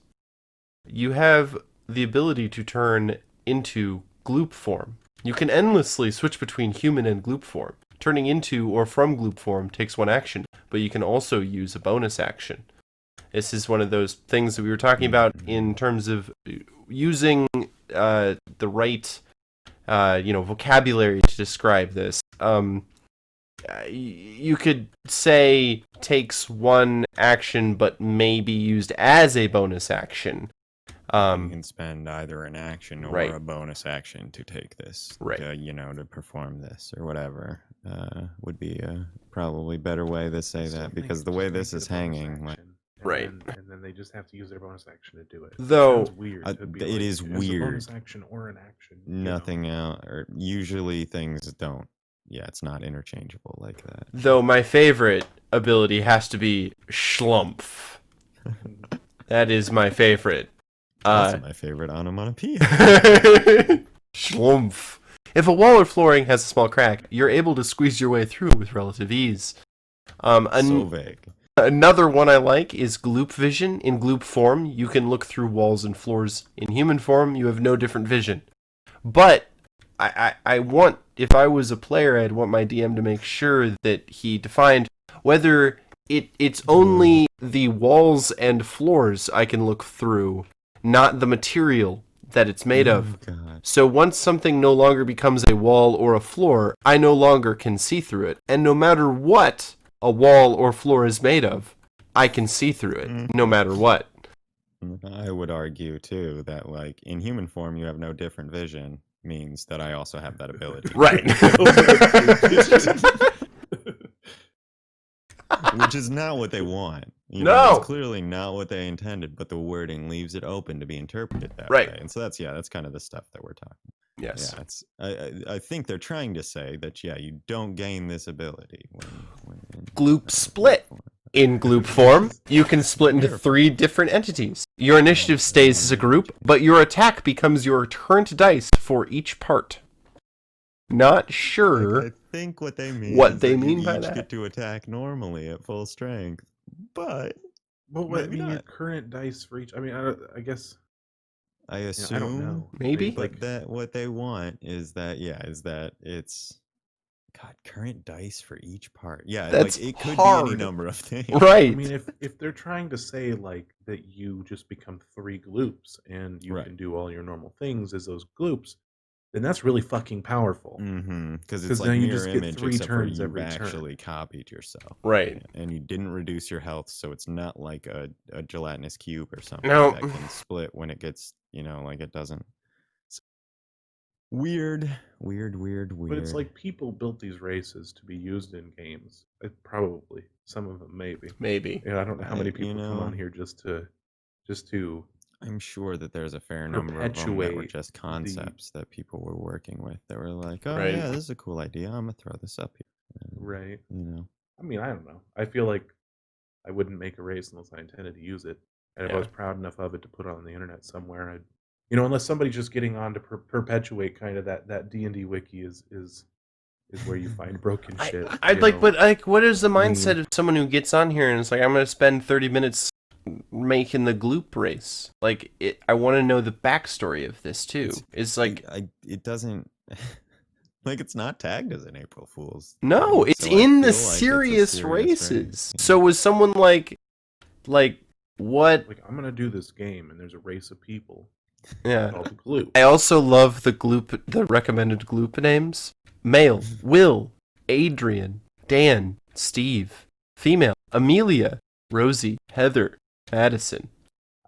You have the ability to turn into gloop form. You can endlessly switch between human and gloop form. Turning into or from gloop form takes one action, but you can also use a bonus action. This is one of those things that we were talking about in terms of using the right vocabulary to describe this. You could say takes one action but may be used as a bonus action. You can spend either an action or Right. a bonus action to take this, Right. to perform this or whatever. Would be a probably better way to say Still that, think because the just way make this it is a bonus hanging, like, action, Right. and then they just have to use their bonus action to do it. Though, it sounds weird. To be it like, is it's a bonus weird. action or an action. you know? nothing else, or usually things don't. Yeah, it's not interchangeable like that. Though my favorite ability has to be Schlumpf. That is my favorite. That's my favorite onomatopoeia. Schlumpf. If a wall or flooring has a small crack, you're able to squeeze your way through with relative ease. So vague. Another one I like is gloop vision. In gloop form, you can look through walls and floors. In human form, you have no different vision. But I want, if I was a player, I'd want my DM to make sure that he defined whether it's only the walls and floors I can look through, not the material that it's made of. God. So once something no longer becomes a wall or a floor, I no longer can see through it. And no matter what a wall or floor is made of, I can see through it, no matter what. I would argue too that, like, in human form, you have no different vision means that I also have that ability. Right. Which is not what they want. No. It's clearly not what they intended, but the wording leaves it open to be interpreted that Right. way. And so that's kind of the stuff that we're talking. Yes. Yeah, it's. I think they're trying to say that you don't gain this ability when Gloop split. In gloop form, you can split into 3 different entities. Your initiative stays as a group, but your attack becomes your current dice for each part. Not sure. I think what they mean. What is they that mean you by each that. get to attack normally at full strength, but Well, what, I maybe mean, your not. current dice for each. I mean, I guess. I assume. I don't know. Maybe. But that what they want is that it's God, current dice for each part. Yeah, That's like it could be hard. any number of things. Right. I mean, if they're trying to say like that, you just become 3 gloops and you Right. can do all your normal things as those gloops, then that's really fucking powerful. Mm-hmm. Because 'Cause it's like now you mirror just get image, 3 except for turns you've every turn. actually copied yourself. Right. Yeah, and you didn't reduce your health, so it's not like a gelatinous cube or something No. that can split when it gets, like it doesn't. Weird. But it's like people built these races to be used in games. Probably some of them, maybe. Maybe. And I don't know how many people come on know, here just to I'm sure that there's a fair number of them that were perpetuate just the. concepts that people were working with. That were like, oh Right. yeah, this is a cool idea. I'm gonna throw this up here. Right. You know. I mean, I don't know. I feel like I wouldn't make a race unless I intended to use it, and if I Yeah. was proud enough of it to put it on the internet somewhere, I'd, unless somebody's just getting on to perpetuate kind of that D&D wiki is where you find broken shit. I'd like, but like, what is the I mean- mindset of someone who gets on here and is like, I'm gonna spend 30 minutes making the gloop race? Like, I want to know the backstory of this too. It's like, it doesn't. Like it's not tagged as an April Fool's. no, thing, it's so I in the feel like it's a serious race. races. So was someone like what? Like, I'm gonna do this game, and there's a race of people Yeah. called the Glue. I also love the recommended gloop names. Male, Will, Adrian, Dan, Steve. Female, Amelia, Rosie, Heather, Madison.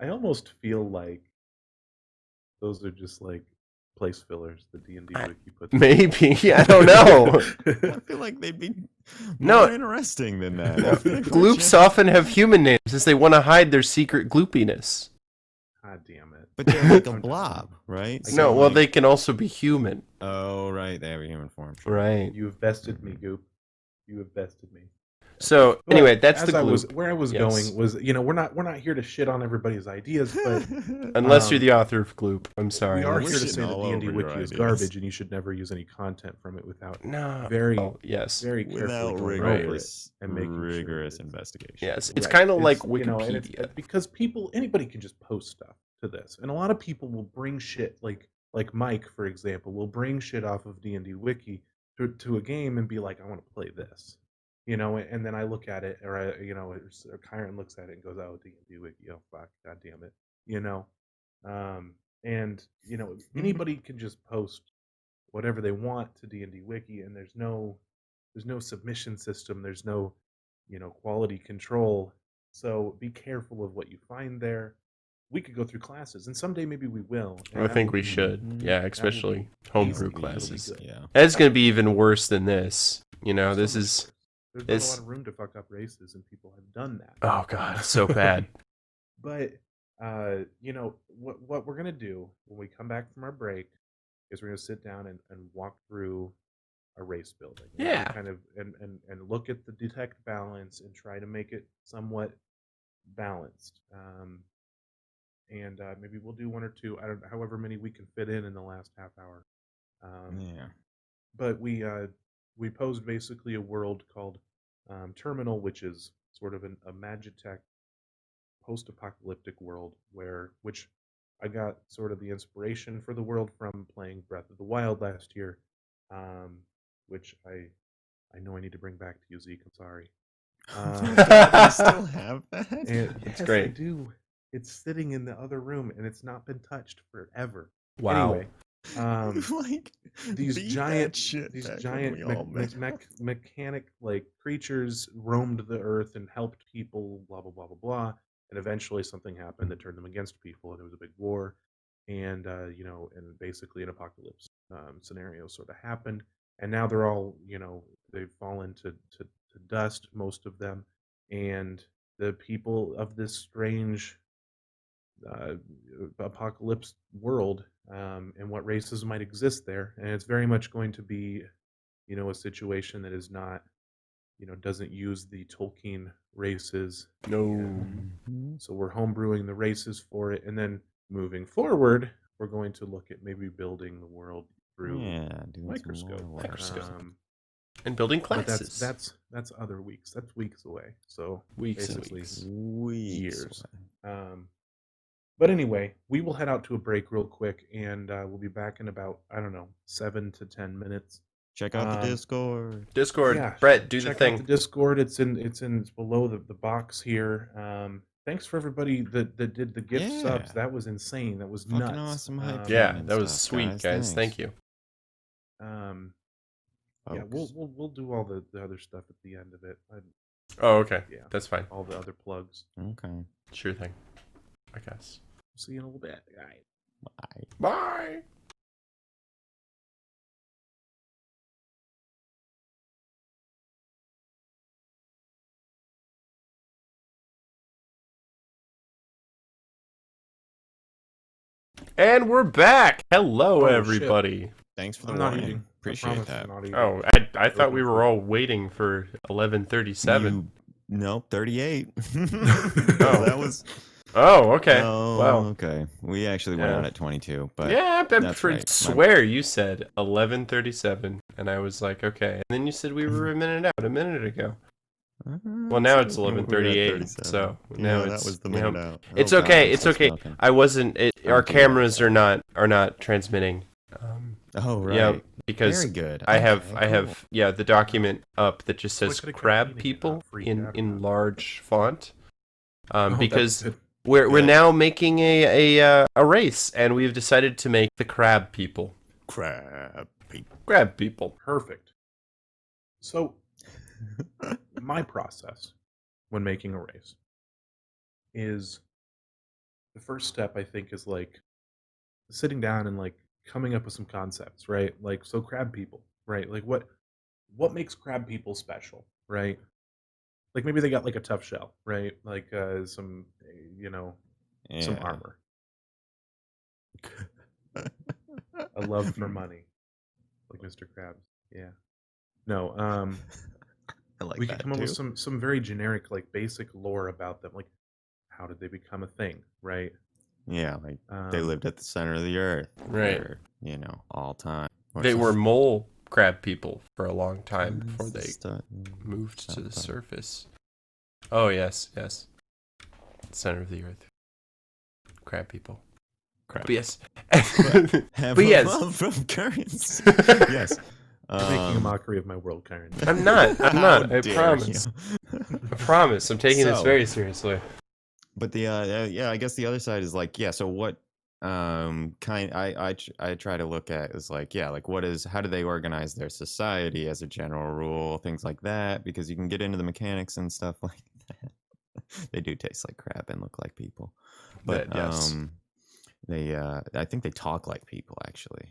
I almost feel like those are just like place fillers. The D&D wiki puts. Maybe. I don't know. I feel like they'd be No. more interesting than that. I feel like Gloops often have human names as they want to hide their secret gloopiness. God damn it! But they're like a blob, right? No, well, they can also be human. Oh, right. They have a human form. Sure. Right. You have bested me, Goop. You have bested me. So But anyway, that's as the I gloop. was where I was Yes. going was, we're not here to shit on everybody's ideas, but Unless you're the author of gloop. I'm sorry. we are we're here to shitting say that all D&D over your wiki is ideas. garbage, and you should never use any content from it without No. very, Oh, yes. very carefully Without going over it rigorous, and making sure rigorous it's- investigation. Yes. It's Right. kind of like and Wikipedia. because anybody can just post stuff to this, and a lot of people will bring shit like Mike, for example, will bring shit off of D&D wiki to a game and be like, I want to play this, and then I look at it, or or Kyron looks at it and goes, oh, D&D wiki, oh fuck, god damn it, and anybody can just post whatever they want to D&D wiki, and there's no submission system, there's no quality control. So be careful of what you find there. We could go through classes, and someday maybe we will. and I that think will we be- should. Yeah, especially homebrew classes. good. Yeah. That's going to be even worse than this. This So much is. worse. There's this- not a lot of room to fuck up races, and people have done that. Oh, God. It's so bad. But what we're gonna do when we come back from our break is we're gonna sit down and walk through a race building. And Yeah. kind of and look at the detect balance and try to make it somewhat balanced. And maybe we'll do one or two. I don't know, however many we can fit in the last half hour. Yeah. But we posed basically a world called Terminal, which is sort of a Magitech post-apocalyptic world which I got sort of the inspiration for the world from playing Breath of the Wild last year, which I know I need to bring back to you, Zeke. I'm sorry. You still have that? And That's yes, great. I do. It's sitting in the other room, and it's not been touched forever. Wow. Anyway, Like these beat giant, that shit these back when giant we all met. mechanic like creatures roamed the earth and helped people. Blah blah blah blah blah. And eventually, something happened that turned them against people, and there was a big war. And and basically an apocalypse scenario sort of happened. And now they're all, they've fallen to dust, most of them, and the people of this strange apocalypse world, and what races might exist there. And it's very much going to be, a situation that is not, doesn't use the Tolkien races. No. Mhm. So we're homebrewing the races for it, and then moving forward, we're going to look at maybe building the world through Yeah, doing microscope. some more work. Microscope. And building But classes. that's other weeks. That's weeks away. So Weeks and basically, weeks. Weeks years. away. But anyway, we will head out to a break real quick, and we'll be back in about 7 to 10 minutes. Check out the Um, Discord. Discord. Yeah, Brett, do the check thing. out the Discord. It's below the box here. Thanks for everybody that did the gift subs. Yeah. That was insane. That was Fucking nuts. awesome hype Yeah, and that was stuff, sweet, guys. guys. Thank Thanks. you. Yeah, Folks. we'll do all the other stuff at the end of it. Oh, okay. Yeah, That's fine. all the other plugs. Okay. Sure thing. I guess. See you in a little bit, guys. Bye. Bye. And we're back. Hello, Oh, shit. everybody. Thanks for the I'm not warning. eating. I Appreciate promise that. I'm not eating. Oh, I thought we were all waiting for 11:37. Nope, 38. Oh. That was. Oh, okay. Oh, Wow. okay. We actually went Yeah. out at 22, but Yeah, I that's right. swear you said 11:37, and I was like, okay. And then you said we were a minute out a minute ago. Well, now it's 11:38, so now yeah, it's that was the you know, minute out. it's Oh, God, okay. I'm It's still okay. smoking. I wasn't. Our do cameras that. are not transmitting. Oh, right. Yeah, because Very good. I Okay, have the document up that just So I says could've kept crab eating it, people not freaked out about in it. large font. Oh, Because that's good. we're Good. now making a race, and we've decided to make the crab people. Crab people. Crab people. Perfect. So, my process when making a race is the first step, I think, is like sitting down and like coming up with some concepts, right? Like, so crab people, right? Like, what makes crab people special, right? Like maybe they got like a tough shell, right? Like some, some Yeah. armor, a love for money, like Mr. Krabs. Yeah. No. I like We could that come up with too. some very generic, like basic lore about them, like how did they become a thing, right? Yeah, like they lived at the center of the earth. Right. For, all time. Or They were something. mole crab people for a long time before they moved to the something. surface. Oh, yes. Center of the earth. Crab people. Crap. But yes. Have But a yes. love from currency. Yes. You're making a mockery of my world currency. I'm not. How I dare promise. you. I promise. I'm taking this So- very seriously. But the I guess the other side is like, yeah, so what I try to look at is like, yeah, like how do they organize their society as a general rule, things like that, because you can get into the mechanics and stuff like that. They do taste like crap and look like people. But Yes. they I think they talk like people actually.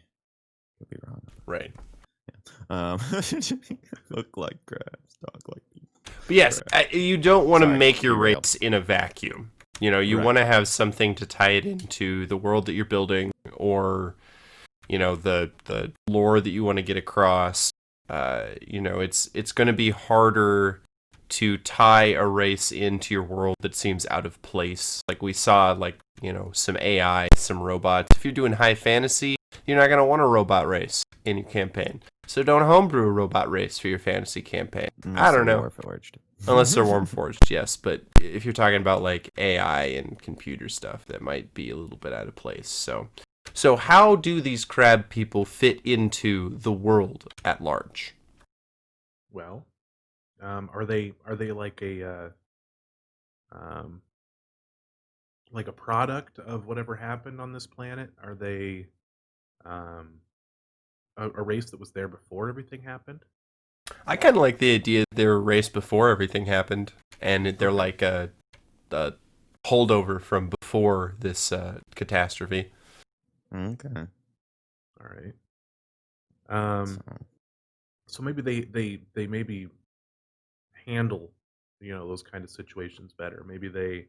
Could be wrong. Right. Look like crabs, talk like people. But yes, you don't want to Sorry, make your derailed. race in a vacuum. You Right. want to have something to tie it into the world that you're building, or the lore that you want to get across. It's going to be harder to tie a race into your world that seems out of place. Like we saw, some AI, some robots. If you're doing high fantasy, you're not going to want a robot race in your campaign. So don't homebrew a robot race for your fantasy campaign. I don't know. Warforged. Unless they're Warforged, yes. But if you're talking about like AI and computer stuff, that might be a little bit out of place. So how do these crab people fit into the world at large? Well, are they like like a product of whatever happened on this planet? Are they a race that was there before everything happened? I kind of like the idea that they were raised before everything happened, and they're Okay. like a holdover from before this catastrophe. Okay. All right. So maybe they maybe handle those kind of situations better. Maybe they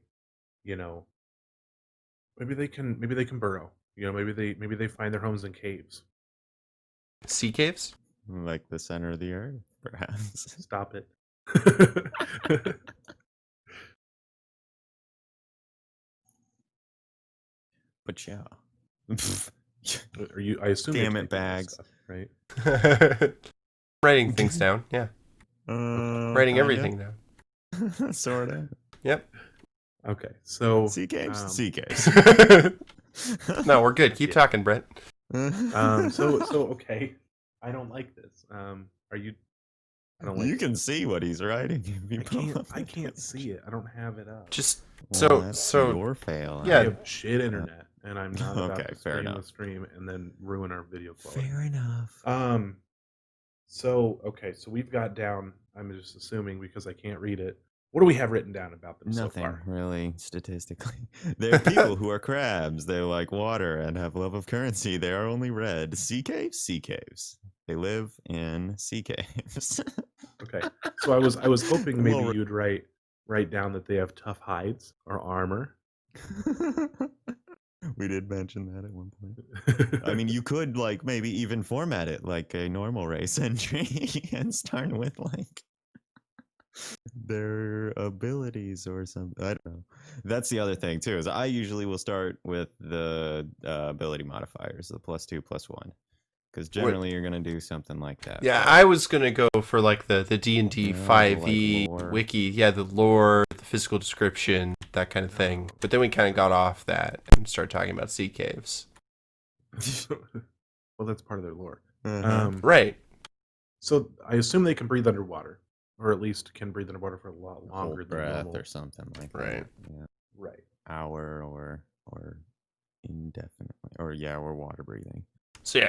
maybe they can burrow. Maybe they find their homes in caves. Sea caves? Like the center of the earth, perhaps. Stop it. But yeah. Are you? I assume. Damn you're it, taking this Bags. stuff, right? Writing things down, yeah. Writing Kinda. everything down. Sort of. Yep. Okay. So. Sea caves? Sea caves. No, we're good. Keep Yeah. talking, Brett. So okay. I don't like this. Are you? I don't like. You can see what he's writing. I can't see it. I don't have it up. Just Well, that's your fail. Yeah. I have shit internet, and I'm not about Okay, to fair stream enough. the stream and then ruin our video quality. Fair enough. So okay, so we've got down. I'm just assuming because I can't read it. What do we have written down about them Nothing so far? really, statistically. They're people who are crabs. They like water and have love of currency. They are only red. Sea caves? Sea caves. They live in sea caves. Okay, so I was hoping maybe Well, you'd write down that they have tough hides or armor. We did mention that at one point. I mean, you could like maybe even format it like a normal race entry and start with like their abilities or something. I don't know. That's the other thing too, is I usually will start with the ability modifiers, the +2, +1, because generally you're gonna do something like that. Yeah, but I was gonna go for like the D&D the, 5e like, lore. wiki. Yeah, the lore, the physical description, that kind of thing. But then we kind of got off that and started talking about sea caves. Well, that's part of their lore. Right. So I assume they can breathe underwater, or at least can breathe underwater for a lot Whole longer than breath normal. or something like Right. that. Yeah. Right. Hour or indefinitely, or water breathing. So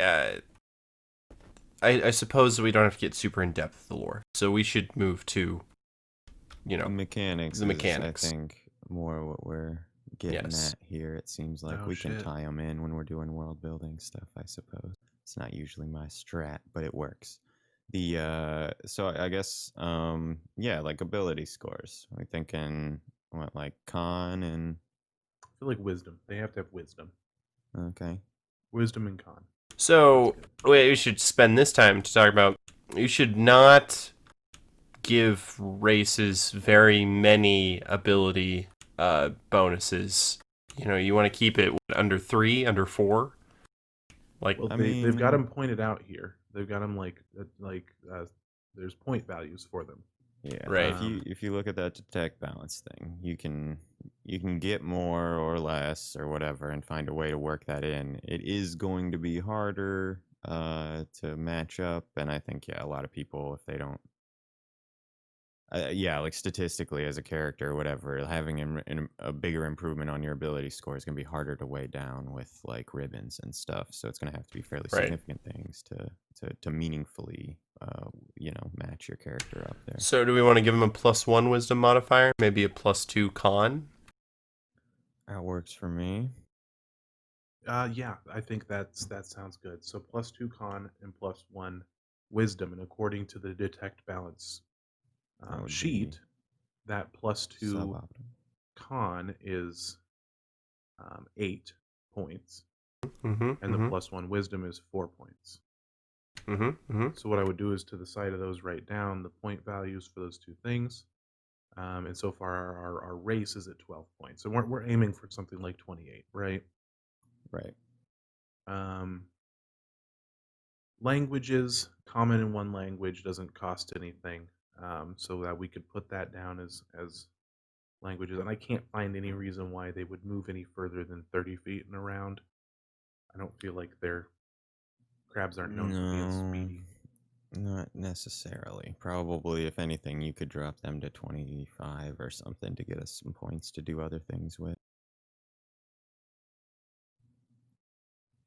yeah, I suppose we don't have to get super in depth with the lore. So we should move to, Mechanics. the mechanics. I think more what we're getting Yes. at here. It seems like Oh, we can shit. tie them in when we're doing world building stuff. I suppose it's not usually my strat, but it works. So I guess like ability scores. We're thinking what, like con and I feel like wisdom. They have to have wisdom. okay. Wisdom and con. So we should spend this time to talk about. You should not give races very many ability bonuses. You want to keep it under 3, under 4. Like, Well, I they've got mean- them pointed out here. They've got them there's point values for them. Yeah, Right. If you look at that detect balance thing, you can get more or less or whatever and find a way to work that in. It is going to be harder to match up, and I think a lot of people, if they don't, like statistically as a character or whatever, having a bigger improvement on your ability score is going to be harder to weigh down with like ribbons and stuff. So it's going to have to be fairly Right. significant things to meaningfully match your character up there. So do we want to give him a +1 wisdom modifier? Maybe a +2 con? That works for me. Yeah, I think that sounds good. So +2 con and +1 wisdom, and according to the detect balance That would sheet, be that +2 suboptimal. con is 8 points, Mm-hmm. and the +1 wisdom is 4 points. Mm-hmm. So what I would do is to the side of those write down the point values for those two things. And so far our race is at 12 points. So we're aiming for something like 28, right? Right. Languages, common in one language doesn't cost anything. So that we could put that down as languages. And I can't find any reason why they would move any further than 30 feet and around. I don't feel like their crabs aren't known for being speedy. Not necessarily. Probably, if anything, you could drop them to 25 or something to get us some points to do other things with.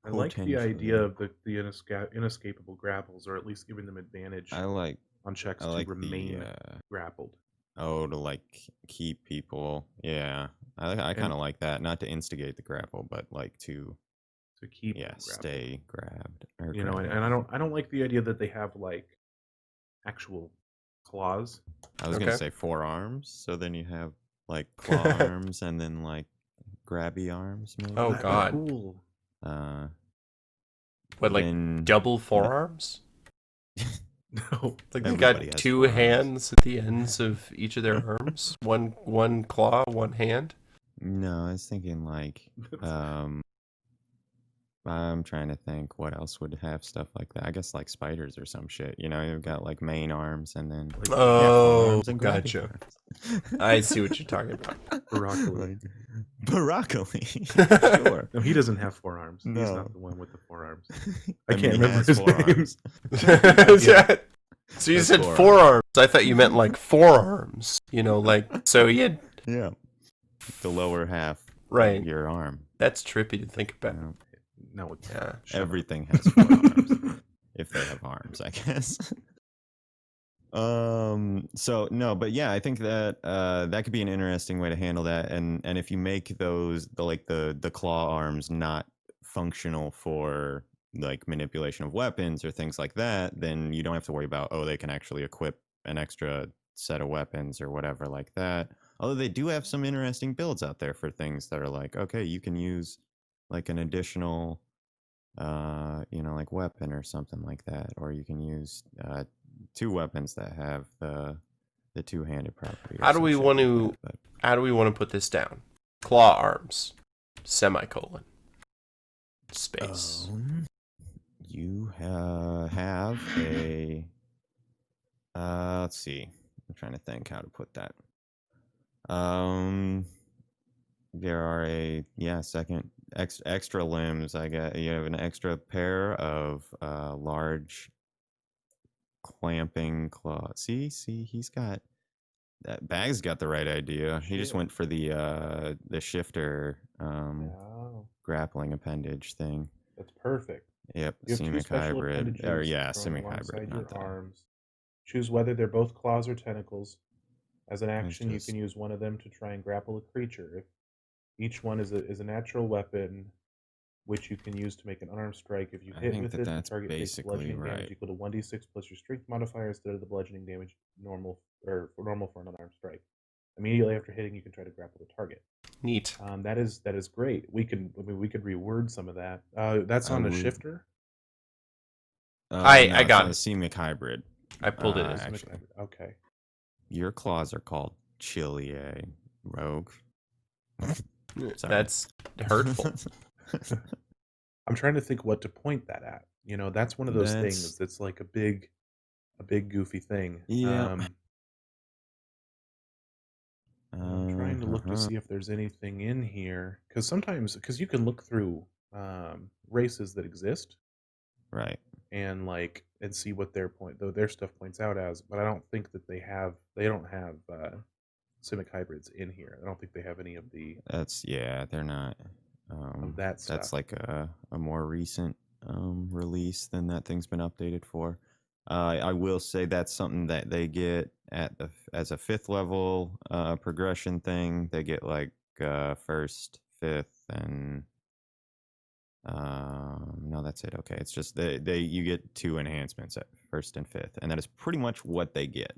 I like the idea of the inescapable grapples, or at least giving them advantage on checks to remain grappled. Oh, to like keep people. Yeah, I kind of like that. Not to instigate the grapple, but like to keep stay grabbed. And I don't like the idea that they have like actual claws. I was gonna say forearms, so then you have like claw arms and then like grabby arms. Maybe. Oh God. Cool. What, like double forearms? No. Like they've got 2 hands at the ends of each of their arms. One claw, one hand. No, I was thinking like I'm trying to think what else would have stuff like that. I guess like spiders or some shit. You've got like main arms and then arms and gotcha. Arms. I see what you're talking about. Broccoli. Broccoli. Sure. No, he doesn't have forearms. No. He's not the one with the forearms. I can't mean, remember his forearms. Yeah. So you That's said forearms. forearms. I thought you meant like forearms. So he had the lower half right of your arm. That's trippy to think about. No, it's everything has 4 arms. If they have arms, I guess. So no, but yeah, I think that that could be an interesting way to handle that. And if you make those the claw arms not functional for like manipulation of weapons or things like that, then you don't have to worry about they can actually equip an extra set of weapons or whatever like that. Although they do have some interesting builds out there for things that are like, okay, you can use like an additional, like weapon or something like that, or you can use 2 weapons that have the two-handed property. Or How do some we shit want like to? that, but How do we want to put this down? Claw arms, semicolon, space. you have a. Let's see. I'm trying to think how to put that. There are second extra limbs. I guess you have an extra pair of large clamping claws. See, he's got that. Bag's got the right idea. He just Shit. went for the shifter Oh, grappling appendage thing. that's perfect. Yep, You have 2 simic special hybrid. Or appendages yeah, growing simic hybrid. alongside Not your that. arms. Choose whether they're both claws or tentacles. As an It's action, you just can use one of them to try and grapple a creature. If each one is a natural weapon, which you can use to make an unarmed strike. If you I hit think with that it, the that's target takes basically bludgeoning damage right. equal to 1d6 plus your strength modifier instead of the bludgeoning damage normal for an unarmed strike. Immediately after hitting, you can try to grapple the target. Neat. That is great. We could reword some of that. That's I on a would. shifter. I No, it's got on a it. semic hybrid. I pulled it in. Actually, Okay. your claws are called Chilier, rogue. Sorry. That's hurtful. I'm trying to think what to point that at. That's one of those things that's like a big goofy thing. Yeah. I'm trying to look to see if there's anything in here, because you can look through races that exist, right. and see what their stuff points out as, but I don't think that they don't have simic hybrids in here. I don't think they have any of They're not. that stuff. That's like a more recent release than that thing's been updated for. I will say that's something that they get as a 5th level progression thing. They get like 1st, 5th, and no, that's it. Okay, it's just you get 2 enhancements at 1st and 5th, and that is pretty much what they get.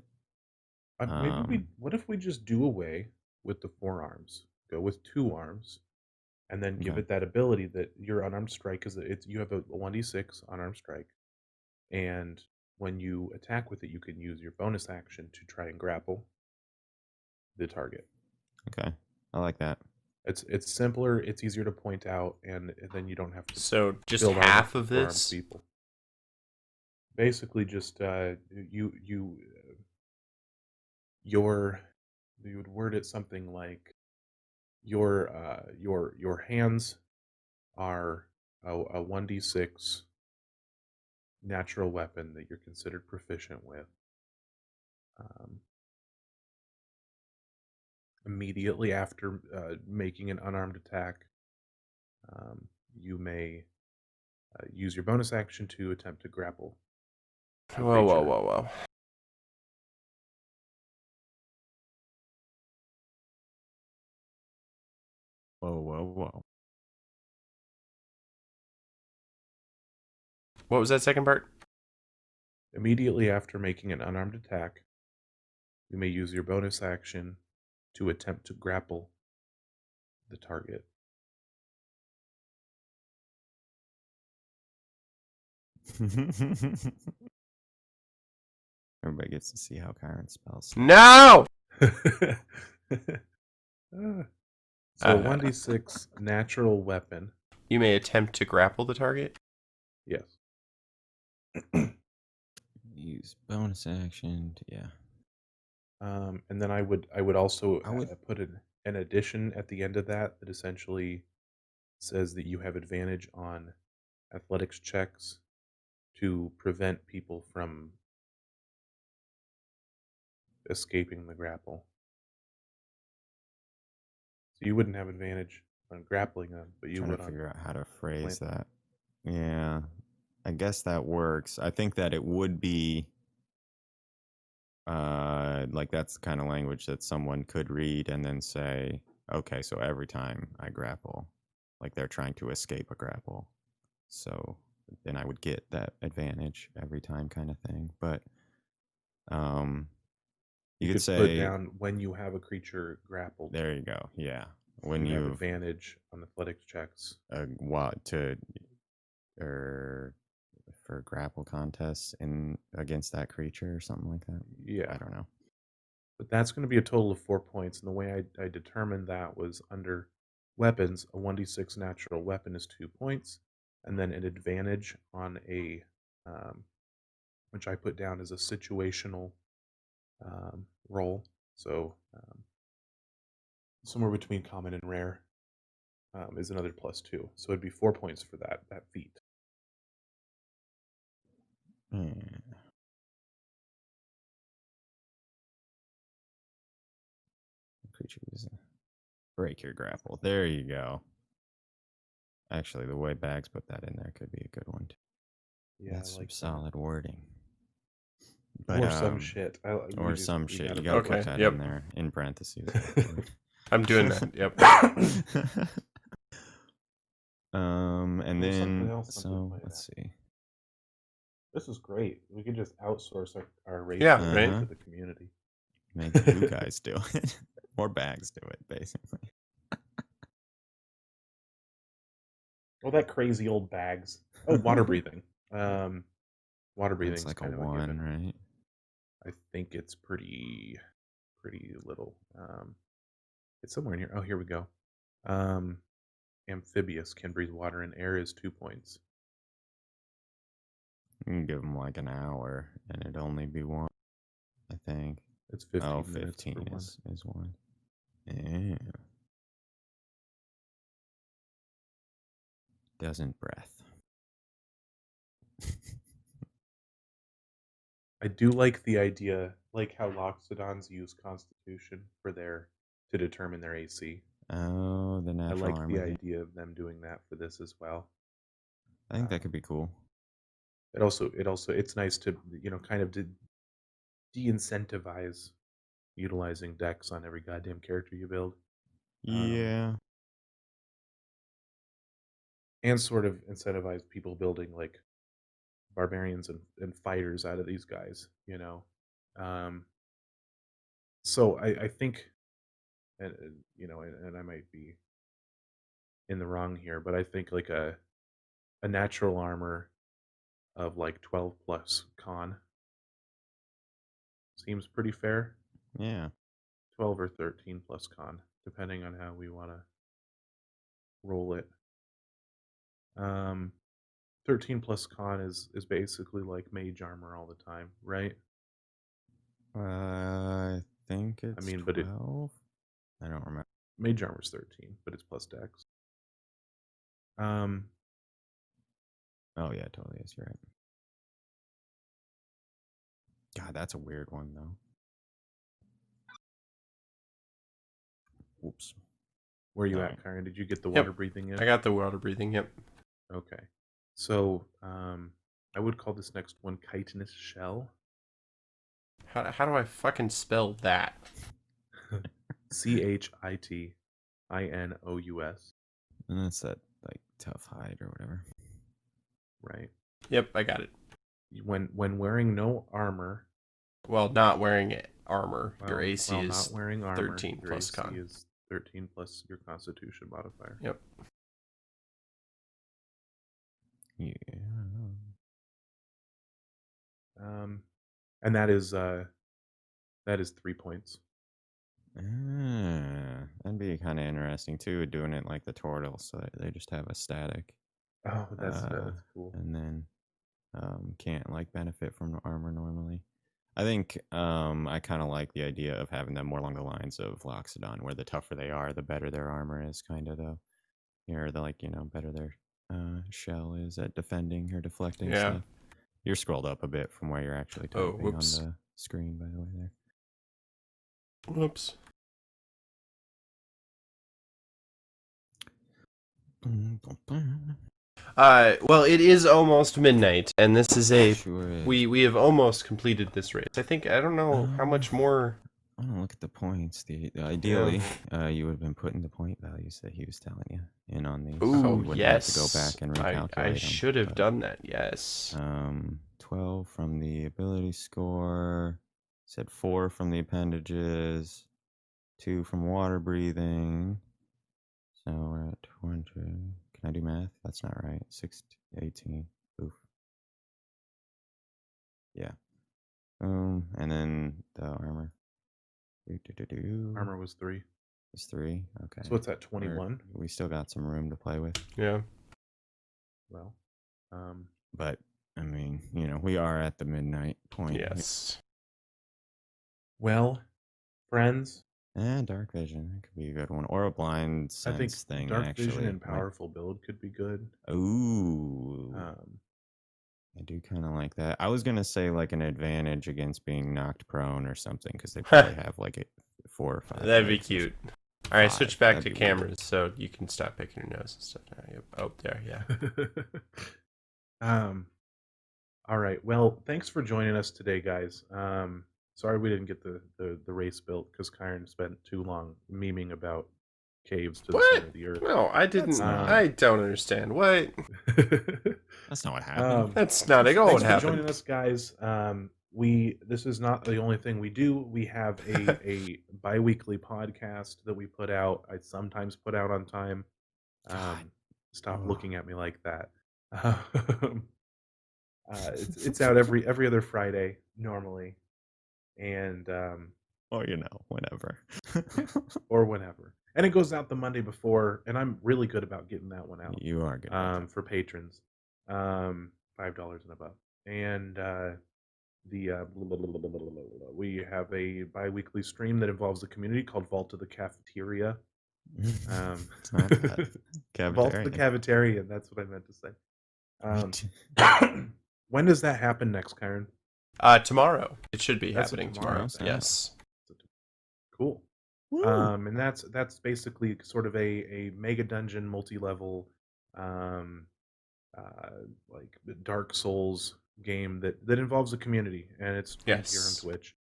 What if we just do away with the 4 arms, go with 2 arms, and then give Okay. it that ability that your unarmed strike you have a 1d6 unarmed strike, and when you attack with it, you can use your bonus action to try and grapple the target. Okay, I like that. It's simpler, it's easier to point out, and then you don't have to So just build half armor of for armed this. people. Basically, just you would word it something like your hands are a 1d6 natural weapon that you're considered proficient with. Immediately after making an unarmed attack, you may use your bonus action to attempt to grapple the Whoa, creature. whoa. Whoa. What was that second part? Immediately after making an unarmed attack, you may use your bonus action to attempt to grapple the target. Everybody gets to see how Kyron spells. No! So 1d6 natural weapon. You may attempt to grapple the target? Yes. Use bonus action. Yeah. And then I would also put an addition at the end of that essentially says that you have advantage on athletics checks to prevent people from escaping the grapple. So you wouldn't have advantage on grappling them, but you Trying would to on figure out how to phrase clamping. that. Yeah, I guess that works. I think that it would be like that's the kind of language that someone could read and then say, okay, so every time I grapple, like they're trying to escape a grapple, so then I would get that advantage every time, kind of thing. But You You could could put say, down when you have a creature grappled, there you go. Yeah. When you have you've advantage on athletics checks. or for grapple contests against that creature or something like that. Yeah. I don't know. But that's going to be a total of 4 points. And the way I determined that was under weapons, a 1d6 natural weapon is 2 points. And then an advantage on a, which I put down as a situational roll. So somewhere between common and rare is another +2. So it'd be 4 points for that feat. Creatures break your grapple. There you go. Actually, the way Bags put that in there could be a good one too. Yeah, That's I like some solid wording. But, or some shit. Or some shit. You gotta Okay, put that yep. in there in parentheses. I'm doing that. Yep. And Or something then else let's see. This is great. We could just outsource our race Yeah, building right. to the community. Make you guys do it. Or Bags do it, basically. Oh, that crazy old Bags. Oh, water breathing. Water breathing is It's like a kind of a 1, given. right? I think it's pretty little. It's somewhere in here. Oh, here we go. Amphibious can breathe water and air is 2 points. You can give them like an hour, and it'd only be 1, I think. It's 15 minutes 15 for one. is 1. Yeah. Doesn't breath. I do like the idea, like how Loxodons use Constitution to determine their AC. Oh, the I natural like armor the thing. idea of them doing that for this as well. I think that could be cool. It's nice to kind of to de-incentivize utilizing decks on every goddamn character you build. Yeah. And sort of incentivize people building like barbarians and fighters out of these guys, So I think, and and I might be in the wrong here, but I think like a natural armor of like 12 plus con seems pretty fair. Yeah. 12 or 13 plus con, depending on how we want to roll it. 13 plus con is basically like mage armor all the time, right? I think it's 12. But I don't remember. Mage armor's 13, but it's plus dex. Oh yeah, totally is. You're right. God, that's a weird one though. Oops. Where are you at, Karen? Did you get the water breathing in? I got the water breathing. Yep. Okay. So I would call this next one chitinous shell. How do I fucking spell that? CHITINOUS. And that's that like tough hide or whatever. Right. Yep, I got it. When wearing no armor. Well, not wearing armor. Your AC is not wearing armor, 13 your plus AC con. is 13 plus your Constitution modifier. Yep. Yeah. And that is 3 points. That'd be kind of interesting too, doing it like the Tortle, so they just have a static. Oh, that's cool. And then can't like benefit from armor normally. I think I kind of like the idea of having them more along the lines of Loxodon, where the tougher they are, the better their armor is, kind of though. Or the better their shell is at defending or deflecting stuff. You're scrolled up a bit from where you're actually typing on the screen, by the way, there. Whoops. Well, it is almost midnight, and this is we have almost completed this race. I don't know how much more. I don't look at the points. Ideally, you would have been putting the point values that he was telling you in on these. Ooh, you yes. Have to go back and recalculate I should have done that. Yes. 12 from the ability score, Said 4 from the appendages, 2 from water breathing. So we're at 200. Can I do math? That's not right. 6, 18. Oof. Yeah. Boom. And then the armor. Armor was 3. It's 3. Okay. So it's at 21. We still got some room to play with. Yeah. Well, But I mean, we are at the midnight point. Yes. well, friends. And dark vision, that could be a good one, or a blind I think sense thing. dark actually, vision and powerful build could be good. Ooh, Um, I do kind of like that. I was gonna say like an advantage against being knocked prone or something, because they probably have like 4 or 5. That'd be legs. cute. All right, 5, switch back to that'd be cameras weird. so you can stop picking your nose and stuff. Yep. Oh, there, yeah. All right. Well, thanks for joining us today, guys. Sorry we didn't get the race built because Kyron spent too long memeing about caves to the What? center of the earth. No, I didn't. I don't understand. What? That's not what happened. That's not at all what Thanks for happened. joining us, guys. This is not the only thing we do. We have a bi-weekly podcast that we put out. I sometimes put out on time. Stop looking at me like that. It's out every other Friday normally, and Or whenever. or whenever, and it goes out the Monday before. And I'm really good about getting that one out. You are good. For patrons, $5 and above, and we have a bi-weekly stream that involves the community called Vault of the Cafeteria. It's not that. Vault of the Cafeteria. That's what I meant to say. When does that happen next, Kyron? Tomorrow. It should be That's happening tomorrow. tomorrow. Yes. Cool. Woo. And that's basically sort of a mega dungeon, multi-level, like Dark Souls game that involves a community, and it's free here on Yes. Twitch.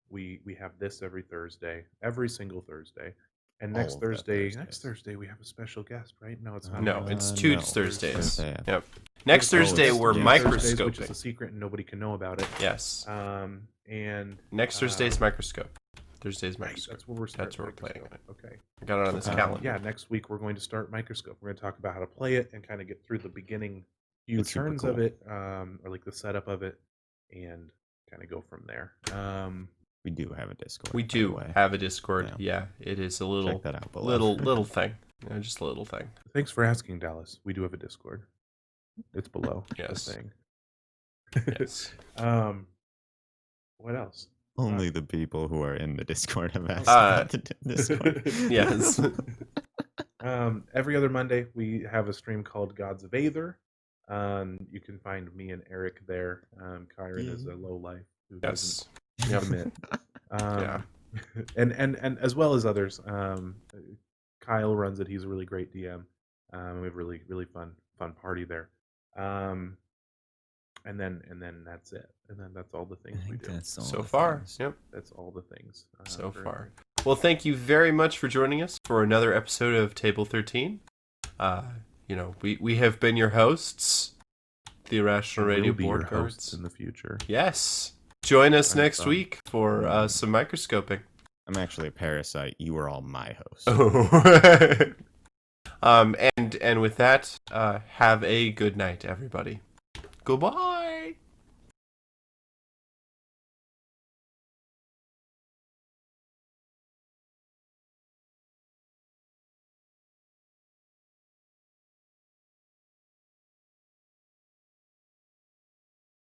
We have this every Thursday, every single Thursday, and All next of the Thursday Thursdays. we have a special guest, right? No, it's not. No, next it's no. Tuesdays. Thursdays. Thursday. Yep. Next Thursday it's- we're yeah. Thursdays, which is a microscoping. secret and nobody can know about it. Yes. And Next Thursday's microscope. Thursday's right, microscope. that's where we're That's starting. where we're playing Microscope. Okay. I got it on this calendar. Yeah, next week we're going to start Microscope. We're going to talk about how to play it and kind of get through the beginning few That's super turns of cool. it, or like the setup of it, and kind of go from there. We do have a Discord. We by the do way. have a Discord. Yeah. Yeah, it is a little Check that out below. little thing. Just a little thing. Thanks for asking, Dallas. We do have a Discord. It's below Yes. the thing. Yes. What else? Only the people who are in the Discord have asked Uh, about the Discord. Yes. Every other Monday we have a stream called Gods of Aether. You can find me and Eric there. Kyron is a lowlife who doesn't Yes. admit. Yeah. And as well as others. Kyle runs it. He's a really great DM. We have a really fun party there. And then that's it. And then that's all the things we do. So far. Yep. That's all the things. So very far. good. Well, thank you very much for joining us for another episode of Table 13. We have been your hosts, the Irrational And Radio we'll be board your cards. hosts in the future. Yes. Join us Fun, next fun. week for some microscoping. I'm actually a parasite. You are all my hosts. And with that, have a good night, everybody. Goodbye.